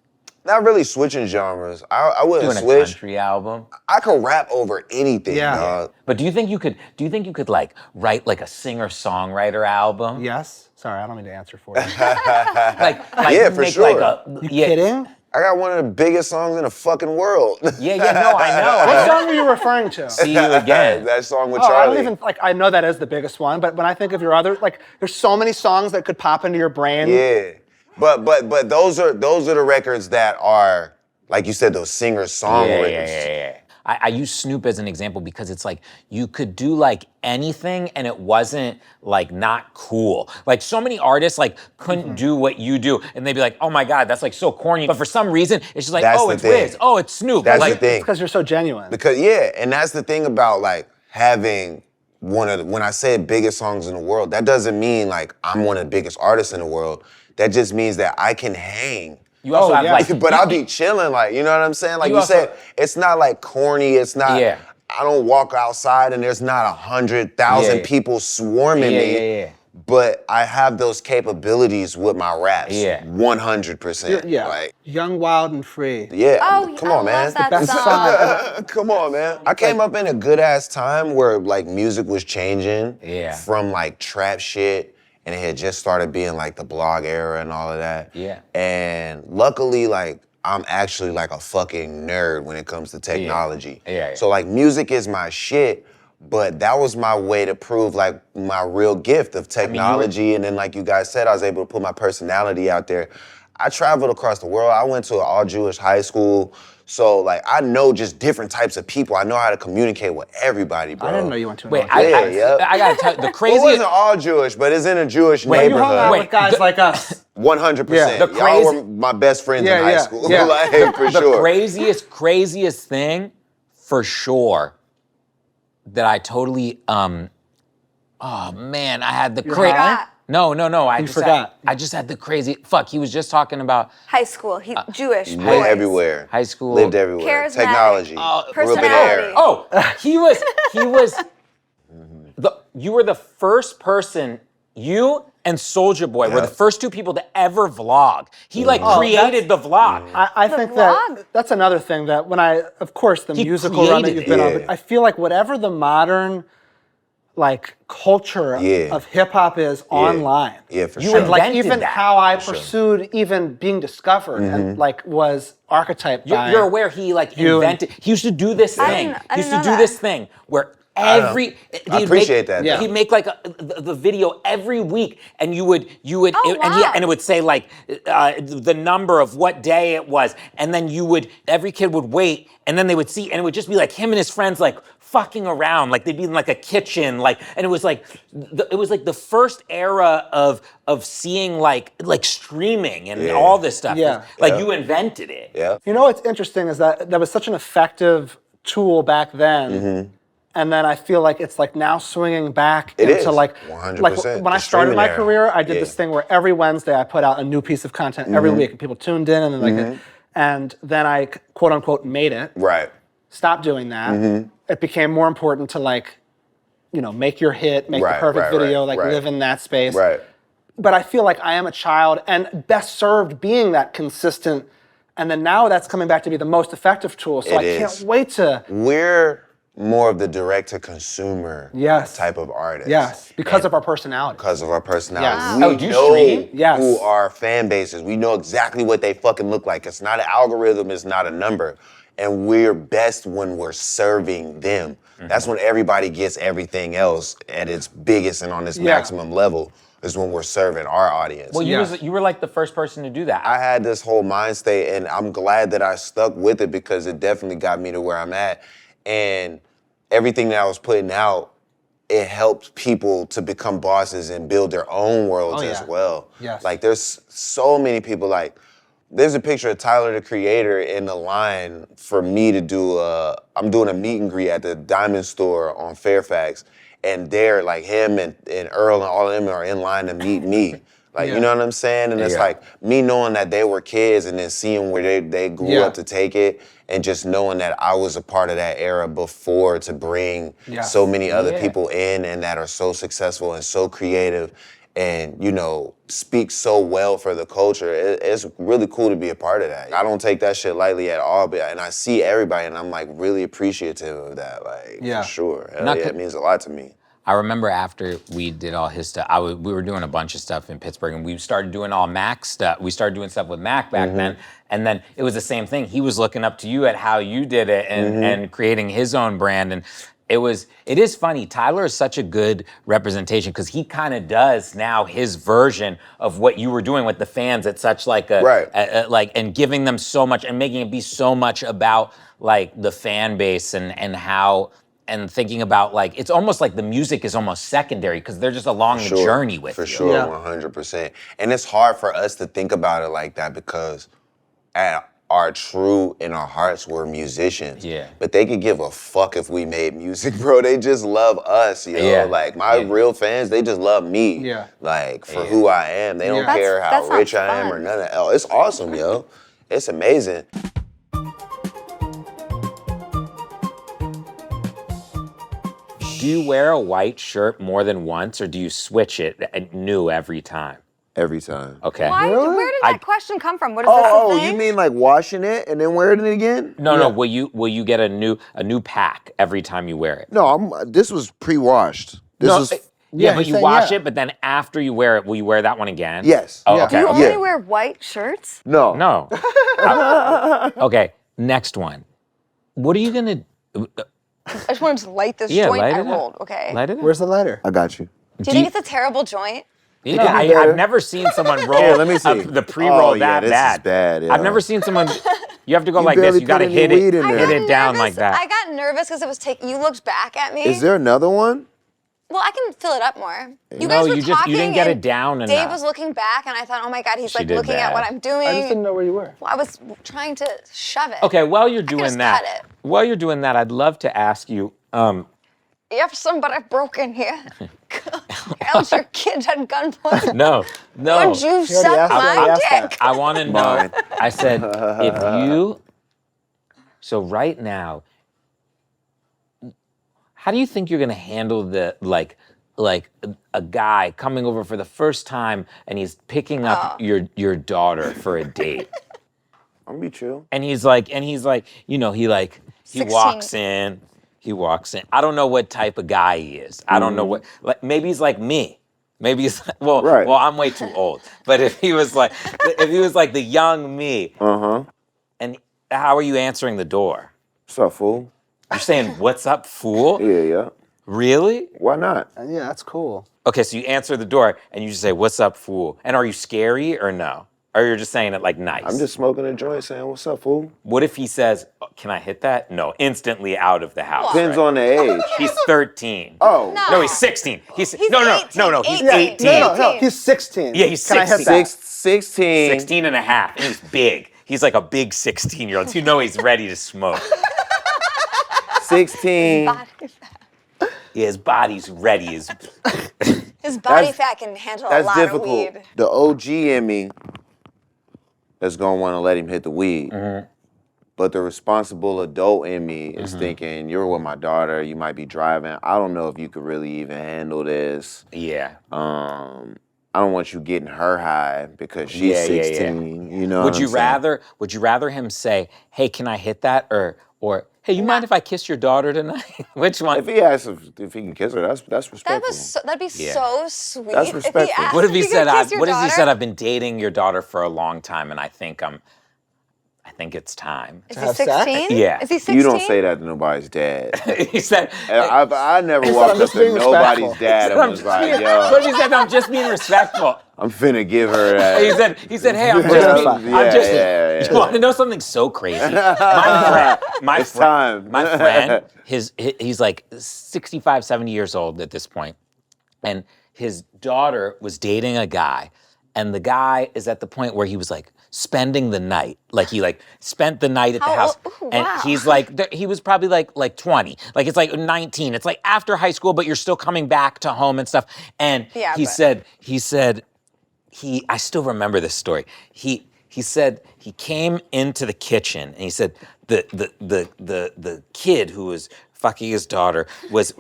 Not really switching genres. I wouldn't Doing a switch. country album? I could rap over anything, Yeah. dog. But do you think you could like write like a singer-songwriter album? Yes. Sorry, I don't mean to answer for you. Like Yeah, for make sure. like a You kidding? I got one of the biggest songs in the fucking world. Yeah, no, I know. What song are you referring to? See you again. That song with Oh, I Charlie. don't even like. I know that is the biggest one, but when I think of your other, like, there's so many songs that could pop into your brain. Yeah, but those are the records that are, like you said, those singer-songwriters. Yeah. I use Snoop as an example because it's like you could do like anything and it wasn't like not cool. Like so many artists like couldn't do what you do and they'd be like, oh my God, that's like so corny. But for some reason, it's just like, That's oh, the it's thing. Wiz. Oh, it's Snoop. That's like, the thing. Because you're so genuine. Because and that's the thing about like having when I said biggest songs in the world, that doesn't mean like I'm one of the biggest artists in the world. That just means that I can hang. You also have yeah. like, But I'll be chilling, like, you know what I'm saying? Like You you, also- said, it's not like corny, it's not, Yeah. I don't walk outside and there's not 100,000 Yeah. people swarming me. Yeah. But I have those capabilities with my raps. Yeah. 100%. Yeah. Like, Young, Wild, and Free. yeah. Oh, Come I on, man. love that Best song. song. Come on, man. I came up in a good ass time where like music was changing from like trap shit, and it had just started being like the blog era and all of that. Yeah. And luckily, like, I'm actually like a fucking nerd when it comes to technology. Yeah. So like music is my shit, but that was my way to prove like my real gift of technology. And then like you guys said, I was able to put my personality out there. I traveled across the world. I went to an all-Jewish high school. So like I know just different types of people. I know how to communicate with everybody, bro. I didn't know you went to an wait, all-Jewish. I gotta tell you, the Well, it craziest. wasn't all Jewish, but it's in a Jewish You hung neighborhood. out Wait, with guys like us. 100%. Yeah. The Y'all crazy- were my best friends Yeah, in high yeah, school. yeah. Like, for The sure. craziest thing, for sure, that I totally oh man, I had the crazy. high? No. I You just forgot. I just had the crazy. Fuck, he was just talking about High school. He Jewish. Went boys. everywhere. high school. Lived everywhere. Charismatic. Technology. Grew up in Personality. air. Oh, he was. You were the first person. You and Soulja Boy were the first two people to ever vlog. He like created the vlog. I think vlog? that's another thing that when of course, the He musical run that created you've been on, it. but I feel like whatever the modern, like, culture of hip hop is online. Yeah, for You sure. And like invented even that. how I pursued even being discovered and like was archetyped by. You're aware he like you and- invented. He used to do this I thing. didn't- I He used didn't to know do that. this thing where every I appreciate that, Yeah. though. He'd make like the video every week, and you would Oh, wow. and it would say like the number of what day it was, and then every kid would wait, and then they would see, and it would just be like him and his friends like fucking around, like they'd be in like a kitchen, like, and it was like the first era of seeing like streaming and all this stuff. Yeah. Like you invented it. Yeah. You know what's interesting is that was such an effective tool back then. And then I feel like it's like now swinging back It into is. like 100%. when I The started streaming my era. career, I did Yeah. this thing where every Wednesday I put out a new piece of content every week, and people tuned in, and then and then I quote unquote made it. Right. Stopped doing that. It became more important to like, make your hit, make the Right, perfect right, video, right, like right. live in that space. Right. But I feel like I am a child and best served being that consistent. And then now that's coming back to be the most effective tool. So It I can't is. wait to. We're more of the direct-to-consumer Yes. type of artist. Yes, because of our personality. Because of our personality. Yes. We Oh, do you know stream? Yes. who our fan base is. We know exactly what they fucking look like. It's not an algorithm, it's not a number. And we're best when we're serving them. That's when everybody gets everything else at its biggest and on its maximum level, is when we're serving our audience. Well, Yeah. you were like the first person to do that. I had this whole mind state, and I'm glad that I stuck with it because it definitely got me to where I'm at. And everything that I was putting out, it helped people to become bosses and build their own worlds as well. Yes. Like there's so many people, like there's a picture of Tyler, the Creator, in the line for me to do I'm doing a meet and greet at the Diamond Store on Fairfax. And they're like him and Earl and all of them are in line to meet me. Like, you know what I'm saying? And it's like me knowing that they were kids and then seeing where they grew up to take it, and just knowing that I was a part of that era before to bring so many other people in and that are so successful and so creative and, speak so well for the culture. It's really cool to be a part of that. I don't take that shit lightly at all, and I see everybody and I'm like really appreciative of that, like, for sure. Hell Not yeah, co- it means a lot to me. I remember after we did all his stuff, we were doing a bunch of stuff in Pittsburgh, and we started doing all Mac stuff. We started doing stuff with Mac back then, and then it was the same thing. He was looking up to you at how you did it and creating his own brand. And it is funny. Tyler is such a good representation because he kind of does now his version of what you were doing with the fans at such like and giving them so much and making it be so much about like the fan base and how. And thinking about like, it's almost like the music is almost secondary because they're just along the journey with you. For sure, 100%. And it's hard for us to think about it like that because at our true in our hearts, we're musicians. Yeah. But they could give a fuck if we made music, bro. They just love us, you know? Yeah. Like my real fans, they just love me. Yeah. Like for who I am. They don't care That how sounds rich I am or fun. none of that. Oh, it's awesome, yo. It's amazing. Do you wear a white shirt more than once, or do you switch it new every time? Every time. Okay. Why? Really? Where did that question come from? What is this Oh, a oh, thing? you mean like washing it and then wearing it again? No. Will you get a new pack every time you wear it? No, this was pre-washed. This No, was yeah, Yeah, but he's you saying wash yeah. it, but then after you wear it, will you wear that one again? yes. Oh, Yeah. okay. Do you okay. only wear white shirts? No. No. Okay. Next one. What are you gonna? I just wanted to light this Yeah, joint light I it up. rolled, okay? Light it up. Where's the lighter? I got you. Do you think it's a terrible joint? Yeah, could be better. I've never seen someone roll Here, let me see. the pre-roll Oh, yeah, that this is bad. bad, yeah. I've never seen someone. You have to go You like this. barely You got to put any hit weed it, in there. hit I it got down nervous- like that. I got nervous because it was taking. You looked back at me. Is there another one? Well, I can fill it up more. You No, guys were you just- talking. you didn't get it and down Dave enough. was looking back, and I thought, oh my God, he's She like did looking at what bad. I'm doing. I just didn't know where you were. Well, I was trying to shove it. Okay, while you're I could doing just that, cut it. while you're doing that, I'd love to ask you. You have somebody broken here. Held your kids at gunpoint. No. Would you She already suck asked- she already my asked that. dick? I want to know. Mine. I said, if you. So right now, how do you think you're gonna handle the like a guy coming over for the first time and he's picking up your daughter for a date? I'm gonna be chill. And he's like, you know, he 16. walks in. He walks in. I don't know what type of guy he is. I don't know what. Like maybe he's like me. Maybe he's well. Right. Well, I'm way too old. But if he was like the young me, Uh-huh. and how are you answering the door? What's up, fool? You're saying, "What's up, fool?" Yeah. Really? Why not? Yeah, that's cool. Okay, so you answer the door and you just say, "What's up, fool?" And are you scary or no? Or you're just saying it like nice? I'm just smoking a joint saying, what's up, fool? What if he says, "Oh, "Can I hit that?" No, instantly out of the house. Depends right? on the age. He's 13. Oh. No, he's 16. He's He's no, 18, he's 18. 18. No, he's 16. Yeah, he's Can I hit 16. that? 16. 16 and a half. And he's big. He's like a big 16-year-old. So you know he's ready to smoke. 16. Yeah, his body's ready. His body That's- fat can handle a That's lot difficult. of weed. The OG in me is gonna want to let him hit the weed. But the responsible adult in me is thinking, you're with my daughter, you might be driving. I don't know if you could really even handle this. Yeah. I don't want you getting her high because she's Yeah, yeah, yeah. 16. You know Would what you I'm saying? rather him say, "Hey, can I hit that?" or "Hey, you mind if I kiss your daughter tonight?" Which one? If he asks if he can kiss her, that's respectful. That'd be Yeah. so sweet. That's If respectful. he asked What if he you said, could kiss your "What if he daughter? said I've been dating your daughter for a long time, and I think it's time." Is have he sex? 16? Yeah. Is he 16? You don't say that to nobody's dad. He said, I never said, walked "I'm up just to being nobody's respectful." dad and I'm was just like, being- yo, What if he said, "I'm just being respectful"? I'm finna give her that. He said, "Hey, I'm just being, Yeah, I'm just." yeah. You want to know something so crazy? My It's time. my friend, he's like 65, 70 years old at this point, and his daughter was dating a guy, and the guy is at the point where he was like spending the night, like he like spent the night at the How house, old? Ooh, and wow. he's like, he was probably like 20, like it's like 19, it's like after high school, but you're still coming back to home and stuff, and Yeah, he but- said. I still remember this story. He said he came into the kitchen and he said the kid who was fucking his daughter was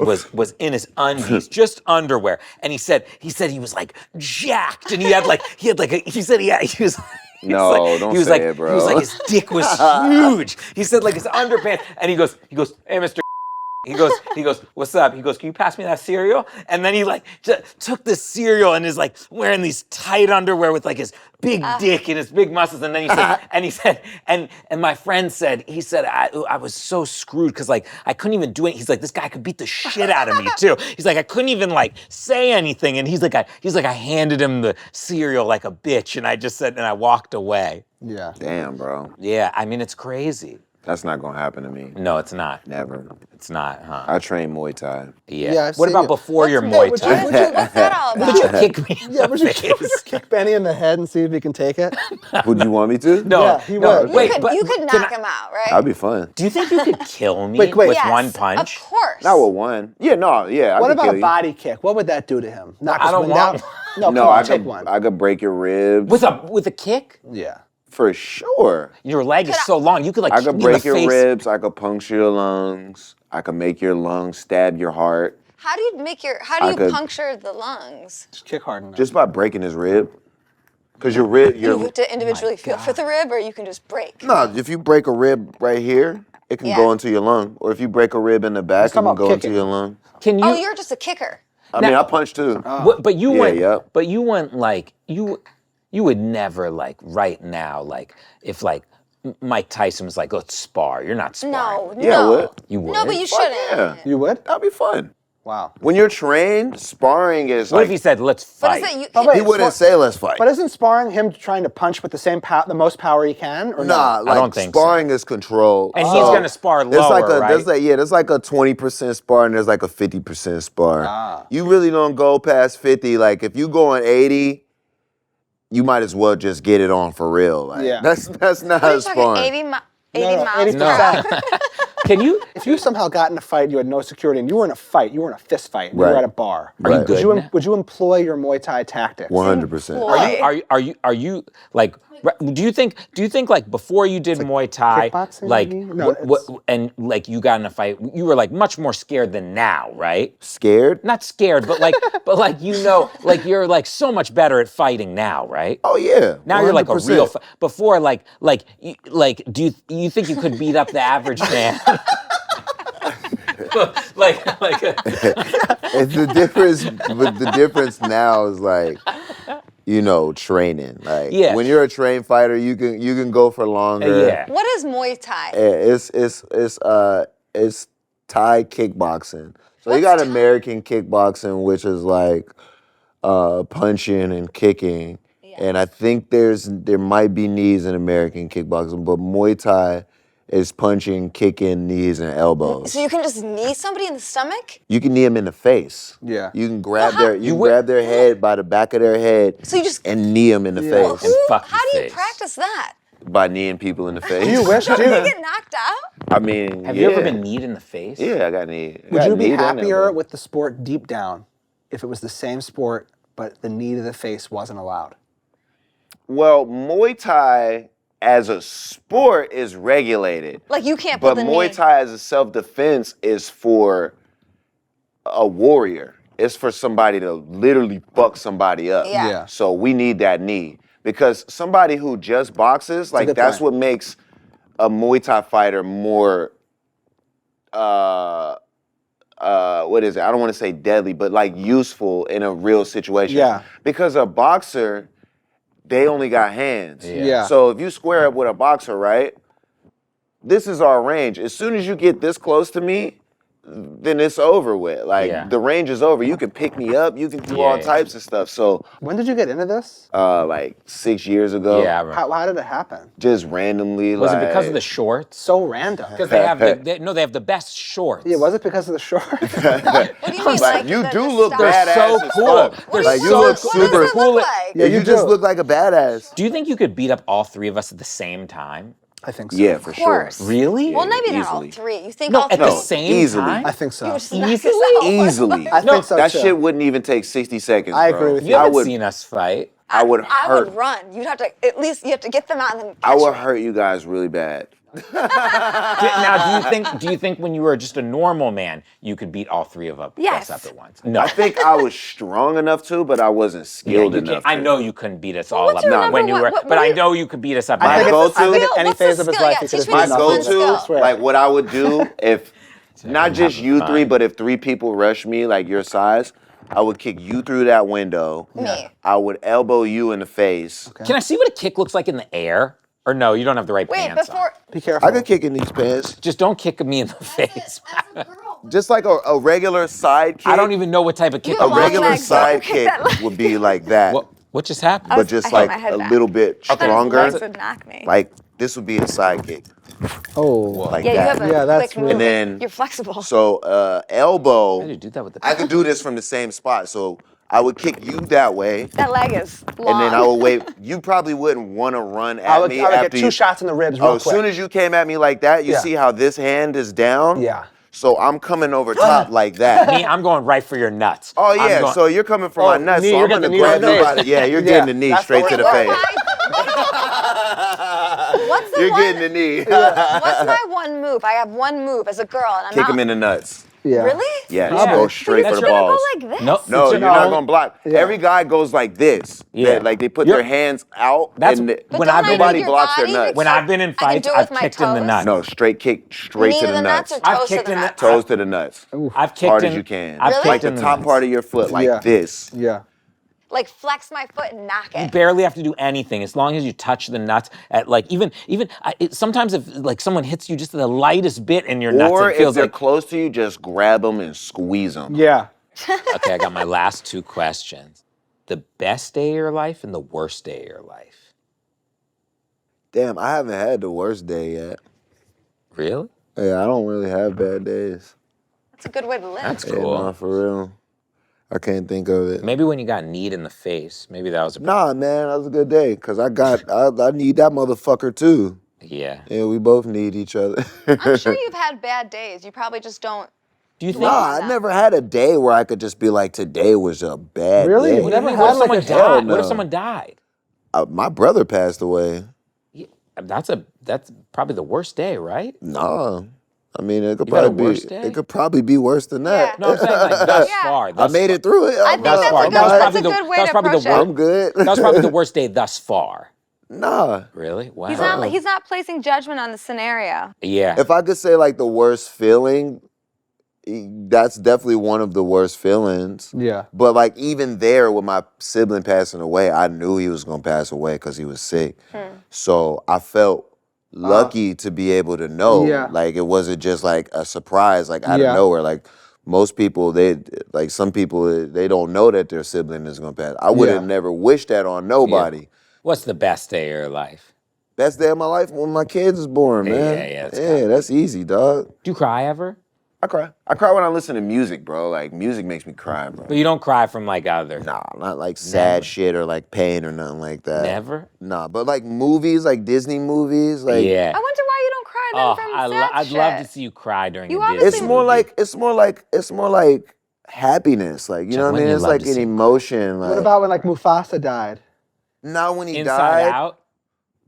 in his undies, just underwear, and he said he was like jacked and he was No, don't say it, bro. He was like his dick was huge. He said like his underpants, and he goes, "Hey, Mr. He goes, what's up? He goes, can you pass me that cereal? And then he like took the cereal and is like wearing these tight underwear with like his big dick and his big muscles. And then he said, and my friend said, I was so screwed because like I couldn't even do it. He's like, this guy could beat the shit out of me too. He's like, I couldn't even like say anything. And he's like, I handed him the cereal like a bitch. And I just said, and I walked away. Yeah. Damn, bro. Yeah, I mean, it's crazy. That's not gonna happen to me. No, it's not. Never. It's not, huh? I train Muay Thai. Yeah. I've What seen about you. before your What's- Muay would you- Thai? would you- What's that all about? Would you kick me in Yeah, the would you face? kick Benny in the head and see if he can take it? Would you want me to? No, Yeah, he no. would. Wait, You could can knock I- him out, right? That'd be fun. Do you think you could kill me Wait. with Yes, one punch? Of course. Not with one. Yeah, no, yeah. I What could about kill a you. body kick? What would that do to him? Knock I his don't wind want out? No, No, come on, I take could. one. I could break your ribs. With a kick? Yeah. For sure. Your leg is so long. You could like I kick could me in the break your face. ribs. I could puncture your lungs. I could make your lungs stab your heart How do you I could- puncture the lungs? Just kick hard enough. just by breaking his rib. Cause your rib, You your have to individually feel for the rib, or you can just break. no. If you break a rib right here, it can Yeah. go into your lung. Or if you break a rib in the back, it talking can about go into kicking. your lung. Can you? Oh, you're just a kicker. I mean, I punch too. But you Yeah, went. yep. But you went like you. You would never like right now like if like Mike Tyson was like, let's spar. You're not sparring. No, Yeah, I no. would. You would. No, but you Fuck shouldn't. yeah. You would? That'd be fun. Wow. When you're trained, sparring is What like if he said, let's But fight? is that you? Oh, wait. he wouldn't say let's fight. But isn't sparring him trying to punch with the most power he can? Or Nah, not? like don't think so. sparring is control. And he's gonna spar There's like lower, a right? there's like a 20% spar and there's like a 50% spar. Ah. You really don't go past 50. Like if you go on 80, you might as well just get it on for real. Like Yeah. that's not Are you sparring. talking 80 no, miles 80%. per hour? Can you? If you somehow got in a fight, you had no security, and you were in a fight, you were in a fist fight, and you Right. were at a bar. Are you Right. good? now? Would you employ your Muay Thai tactics? 100%. Are you like? Do you think like before you did Muay Thai, kickboxing, like maybe? No, and like you got in a fight, you were like much more scared than now, right? Scared? Not scared, but like like you're like so much better at fighting now, right? Oh yeah. Now you're like a 100%. real. Before, do you think you could beat up the average man? It's the difference, but the difference now is like, training. Like Yeah. when you're a trained fighter, you can go for longer. yeah. What is Muay Thai? It's Thai kickboxing. So you got American kickboxing, which is like punching and kicking. And I think there might be knees in American kickboxing, but Muay Thai is punching, kicking, knees, and elbows. So you can just knee somebody in the stomach? You can knee them in the face. Yeah. You can grab Well, how- grab their head by the back of their head So you just- and knee them in the face And fuck How the do you face. practice that? by kneeing people in the face. Do you wish? Don't Do you you, get knocked out? I mean, Have you ever been kneed in the face? Yeah, I got knee. I would got you be kneed and happier elbowed. with the sport deep down if it was the same sport, but the knee to the face wasn't allowed? Well, Muay Thai as a sport is regulated. Like you can't But put the Muay knee. Thai as a self-defense is for a warrior. It's for somebody to literally fuck somebody up. Yeah. Yeah. So we need that knee. Because somebody who just boxes, like good that's point. what makes a Muay Thai fighter more what is it? I don't want to say deadly, but like useful in a real situation. Yeah. Because a boxer, they only got hands. Yeah. So if you square up with a boxer, right? This is our range. As soon as you get this close to me, then it's over with. Like Yeah. the range is over. You can pick me up. You can do all Yeah. types of stuff. So When did you get into this? like 6 years ago, Yeah. I remember. How did it happen? just randomly. Was like, it because of the shorts? So random. Because they have they have the best shorts. Yeah, was it because of the short? What do you mean? Like, you the do look style? badass so as cool. fuck. They're Like, you so look cool. What does super it cool. look like? Yeah, you you just do. look like a badass. Do you think you could beat up all three of us at the same time? I think so. Yeah, for Of sure. course. Really? Well, maybe not easily. all three. You think No, all at three? the same easily. time? I think so. You would smack Easily? yourself. Easily. I think so That too. shit wouldn't even take 60 seconds. I bro. agree with You you. haven't would- seen us fight. I would I hurt. would run. You'd have to at least you have to get them out and then. I catch would them. hurt you guys really bad. Now, do you think when you were just a normal man, you could beat all three of us Yes. up at once? No. I think I was strong enough to, but I wasn't Yeah, skilled you enough. can't- I to. know you couldn't beat us all what's up your when number you one- were, what but do I you- know you could beat us up. My now. go-to- I think at Skill. any What's the phase of his skill? life, Yeah, he could teach just me My beat this up one on go-to, skill. swear. like what I would do if not just having you fun. three, but if 3 people rush me like your size, I would kick you through that window. Me. I would elbow you in the face. Can I see what a kick looks like in the air? Or no, you don't have the right Wait, pants before. on. Be careful. I could kick in these pants. Just don't kick me in the face. Just like a regular side kick. I don't even know what type of kick. You A have I'm long regular legs, don't side kick kick that leg. would be like that, What just happened? but just I hit like my head a back. little bit I thought his stronger. legs would knock me. Like this would be a side kick, Oh. like yeah, you that. have a Yeah, that's quick move. And then- You're flexible. So How do you elbow, do that with the I could do this from the same spot. So I would kick you that way, That leg is long. and then I would wait. You probably wouldn't want to run at I would me get after 2 you. shots in the ribs real Oh, as quick. soon as you came at me like that, you Yeah. see how this hand is down? Yeah. So I'm coming over top like that. Me, I'm going right for your nuts. Oh I'm yeah, going- so you're coming for Oh, my nuts, knee, so you're I'm getting gonna the knee grab right you there. by the, yeah, you're Yeah, getting the knee that's straight to the What's face. What's the You're one? getting the knee. What's my one move? I have one move as a girl, and I'm Kick not. him in the nuts. Yeah. Really? Yes, Yeah. go straight That's for the right. Go balls. like this. No, No, you're not No. gonna block. Yeah. Every guy goes like this. Yeah. Like they put You're- their hands out That's- and But when don't I've I been- do Nobody your blocks their body? nuts. When I've been in I can fights, do it I've with my kicked in the toes. nuts. no, straight kick straight Knee to the nuts. or I've toes to kicked the in the- nuts? Toes to the nuts. I've kicked Hard in, as you can. I've Really? kicked Like the in top nuts. part of your foot, like Yeah. this. Yeah. Like flex my foot and knock You it. barely have to do anything as long as you touch the nuts at like even sometimes if like someone hits you just the lightest bit in your nuts, Or it if feels they're like close to you, just grab them and squeeze them. Yeah. okay. I got my last 2 questions: the best day of your life and the worst day of your life. Damn, I haven't had the worst day yet. Really? Yeah, I don't really have bad days. That's a good way to live. That's Yeah, cool. nah, for real. I can't think of it. Maybe when you got kneed in the face, maybe that was a Nah, man, that was a good day. Cause I need that motherfucker too. yeah. Yeah, we both need each other. I'm sure you've had bad days. You probably just don't. Do you think? Nah, I never had a day where I could just be like, today was a bad Really? day. You never What had if someone like a died? hell What if no. someone died? My brother passed away. Yeah, that's probably the worst day, right? Nah. I mean, it could You had a probably worse be. day? It could probably be worse than that. No, I'm saying like thus Yeah. far. I thus made far. it through it. I think Thus that's far. a good, That was that's probably a the- good way that was to probably the approach worst- it. I'm good. That was probably the worst day thus far. Nah. Really? Wow. He's not placing judgment on the scenario. Yeah. If I could say like the worst feeling, that's definitely one of the worst feelings. Yeah. But like even there with my sibling passing away, I knew he was gonna pass away because he was sick. So I felt lucky to be able to know. Yeah. Like it wasn't just like a surprise, like out Yeah. of nowhere. Like most people, some people they don't know that their sibling is gonna pass. I would have Yeah. never wished that on nobody. What's the best day of your life? Best day of my life when my kids is born, Yeah, man. yeah, that's That's easy, dog. Do you cry ever? I cry. I cry when I listen to music, bro. Like music makes me cry, bro. But you don't cry from like other. Nah, not like sad Never. shit or like pain or nothing like that. Never? Nah, but like movies, like Disney movies, like Yeah. I wonder why you don't cry then Oh, from sad I'd shit. love to see you cry during You a Disney obviously- it's more like happiness. Like, you know what I when mean? you It's love like to an see- emotion. Like What about when like Mufasa died? not when he Inside died. Out.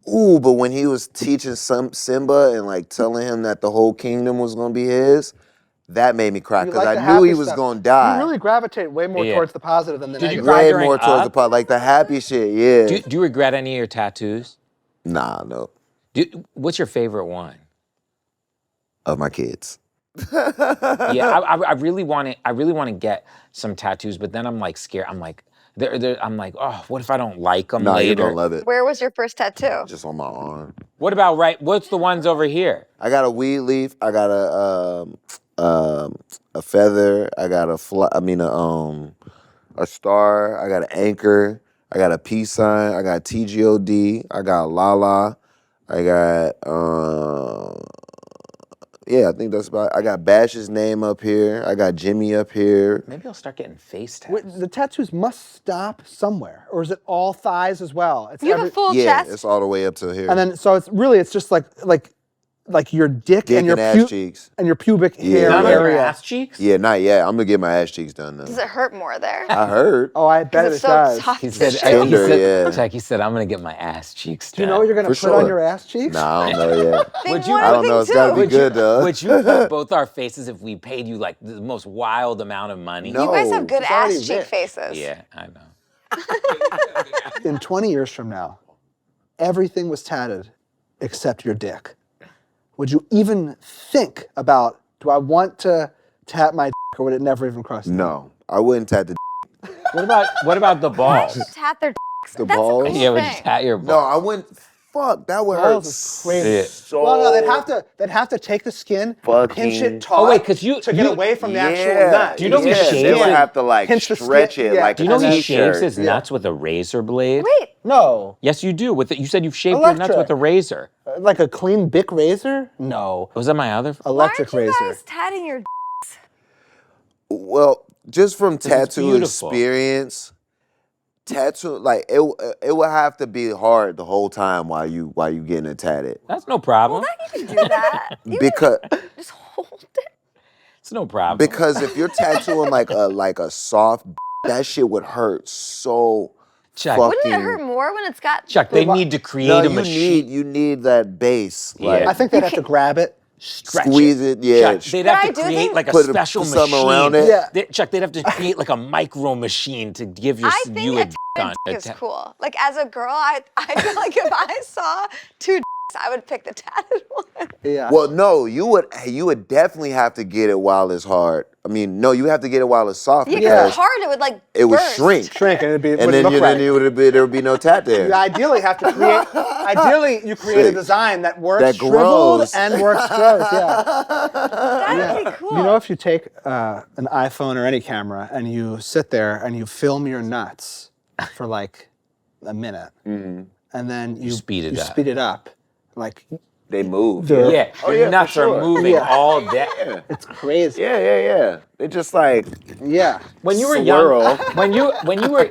Ooh, but when he was teaching Simba and like telling him that the whole kingdom was gonna be his, that made me cry You because like I the knew he happy was stuff. gonna die. You really gravitate way more Yeah. towards the positive than the Did you negative. cry Way during more towards the Up? part, like the happy shit. Yeah. Do you regret any of your tattoos? Nah, no. What's your favorite one? Of my kids. Yeah, I really want to. I really want to get some tattoos, but then I'm like scared. I'm like, I'm like, oh, what if I don't like them Nah, later? you're gonna love it. Where was your first tattoo? Just on my arm. What about what's the ones over here? I got a weed leaf. I got a feather. I got a star. I got an anchor. I got a peace sign. I got TGOD. I got Lala. I got yeah, I think that's about. I got Bash's name up here. I got Jimmy up here. Maybe I'll start getting face Wait, tattoos. the tattoos must stop somewhere, or is it all thighs as well? It's You have a full Yeah, chest. it's all the way up to here. and then so it's just like your dick, Dick and your and ass cheeks. and your pubic Yeah. hair None of your area. ass cheeks. Yeah, not yet. I'm gonna get my ass cheeks done Does though. it hurt more there? I heard. Oh, I bet It's it so does. soft. He said, Tender, yeah. Check, he said, I'm gonna get my ass cheeks Do you done. know what you're gonna For put on sure. your ass cheeks? Nah, I don't know yet. They Would you- want I don't know. It's gotta be everything good though. Would you put both our faces if we paid you like the most wild amount of money? too. You guys have good it's already ass cheek rich. faces. Yeah, I know. In 20 years from now, everything was tatted except your dick. Would you even think about Do I want to tap my or would it never even cross? No, I wouldn't tap the What about the balls? Tat their the That's a balls. cool Yeah, would thing. just hat your balls. No, I wouldn't. Fuck, that would hurt Balls is crazy. Yeah. so. Well, no, they'd have to take the skin, pinch Fucking- it taut. Oh, wait, 'cause you- to get you- away from the actual Yeah. nut. Do you know he yeah, shaves They would it? have to like Pinch the stretch skin, it yeah. like Do you know a he shaves t-shirt. his nuts with a razor blade? Wait, No, Yes, you do. You said you've shaved your nuts Electric. with a razor. like a clean Bic razor? No, Was that my other? electric why aren't you razor. guys tatting your Well, just from it's tattoo beautiful. experience, tattoo like it would have to be hard the whole time while you getting it tatted That's no problem. You can do that. You because just hold it. It's no problem. because if you're tattooing like a soft, that shit would hurt so Chuck, fucking. Wouldn't it hurt more when it's got? Chuck, they need to create No, a you machine. need that base. Like Yeah. I think they'd have to grab it, stretch squeeze it, yeah. Chuck, they'd But have I to do create think- like a Put special something machine. around it. Yeah. Chuck, they'd have to create like a micro machine to give I you think a a dick tatted on. dick is cool. Like as a girl, I feel like if I saw two dicks, I would pick the tatted one. Yeah. Well, no, you would definitely have to get it while it's hard. I mean, no, you have to get it while it's soft Yeah, because because hard it would like it would burst. shrink. Shrink and it'd be. And wouldn't then look right. there would be no tat there. You ideally have to create. Ideally, you create a Sick. design that works That shriveled grows. and works gross. Yeah. That'd be cool. You know, if you take an iPhone or any camera and you sit there and you film your nuts for like a minute, and then you speed it up. speed it up, like They move. The- Yeah, Oh, your yeah, nuts for sure. are moving Yeah. all day. it's crazy. Yeah. They just like Yeah. When you were swirl. young,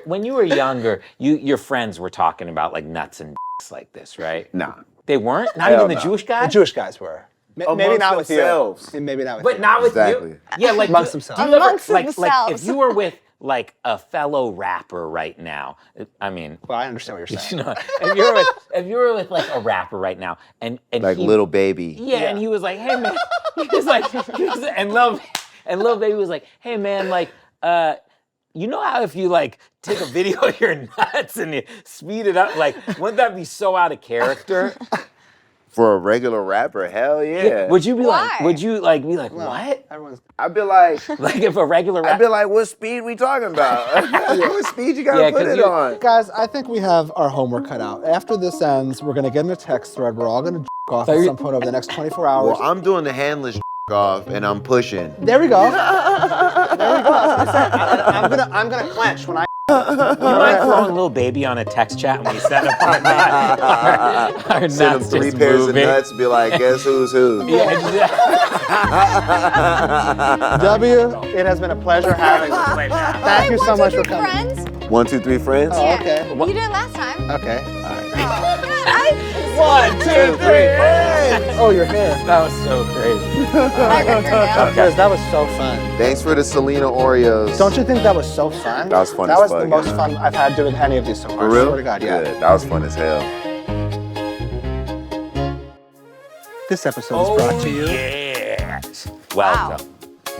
when you were younger, your friends were talking about like nuts and dicks like this, right? Nah. They weren't. Not Hell even the no. Jewish The guys. Jewish guys were. Maybe Amongst not with themselves. you. Maybe not with But you. not with Exactly. you. Yeah, like Amongst do themselves. you ever- Amongst like themselves. if you were with like a fellow rapper right now, I mean, Well, I understand what you're saying. you know, if you were with like a rapper right now, and Like he, little baby. yeah, and he was like, hey man, and Lil Baby was like, hey man, like, you know how if you like take a video of your nuts and you speed it up, like, wouldn't that be so out of character? For a regular rapper, hell yeah. Would you be like, Why? would you like be like, what? Everyone's. I'd be like, Like if a regular I'd be rapper, like, what speed we talking about? What speed you gotta Yeah, put 'cause it you- on? Guys, I think we have our homework cut out. After this ends, we're gonna get in a text thread. We're all gonna off at some point over the next 24 hours. Well, I'm doing the handless off and I'm pushing. There we go. There we go. I'm gonna clench when I. you mind throwing Lil Baby on a text chat when we set up our Send them nuts 3 just pairs moving. of nuts, be like, guess who's who? Yeah, exactly. W, it has been a pleasure having you. Thank you so much for coming. Friends? 1, 2, 3 friends? Oh, Yeah. okay. You did it last time. Okay. One, two, three. Oh, your hair. That was so crazy. Guys, that was so fun. Thanks for the Selena Oreos. Don't you think that was so fun? That was fun That as was the fuck, most yeah. fun I've had doing any of these so far. For real? Swear to God, yeah. Good. That was fun as hell. This episode is brought to you. Yes. Welcome.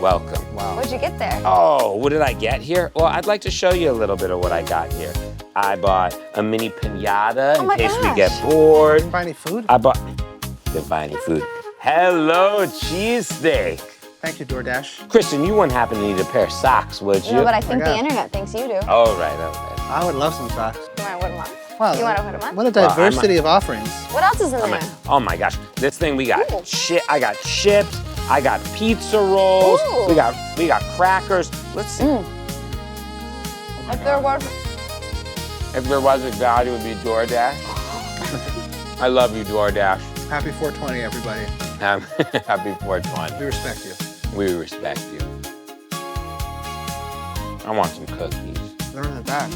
Welcome. What'd you get there? Oh, what did I get here? Well, I'd like to show you a little bit of what I got here. I bought a mini pinata in my case we gosh. get bored. Find any food? I bought didn't buy any food. Hello, cheesesteak. Thank you, DoorDash. Kristen, you wouldn't happen to need a pair of socks, would you? No, but I think the God. internet thinks you do. All right, all right. I would love some socks. You want to put them on? Wow. You want to put them on? What a Well, I'm diversity of offerings. What else is in there? Oh my gosh, this thing we got Ooh. I got chips, I got pizza rolls, Ooh. we got crackers. Let's see. If there was, If there was a God, it would be DoorDash. I love you, DoorDash. Happy 420, everybody. Happy 420. We respect you. We respect you. I want some cookies. They're in the back.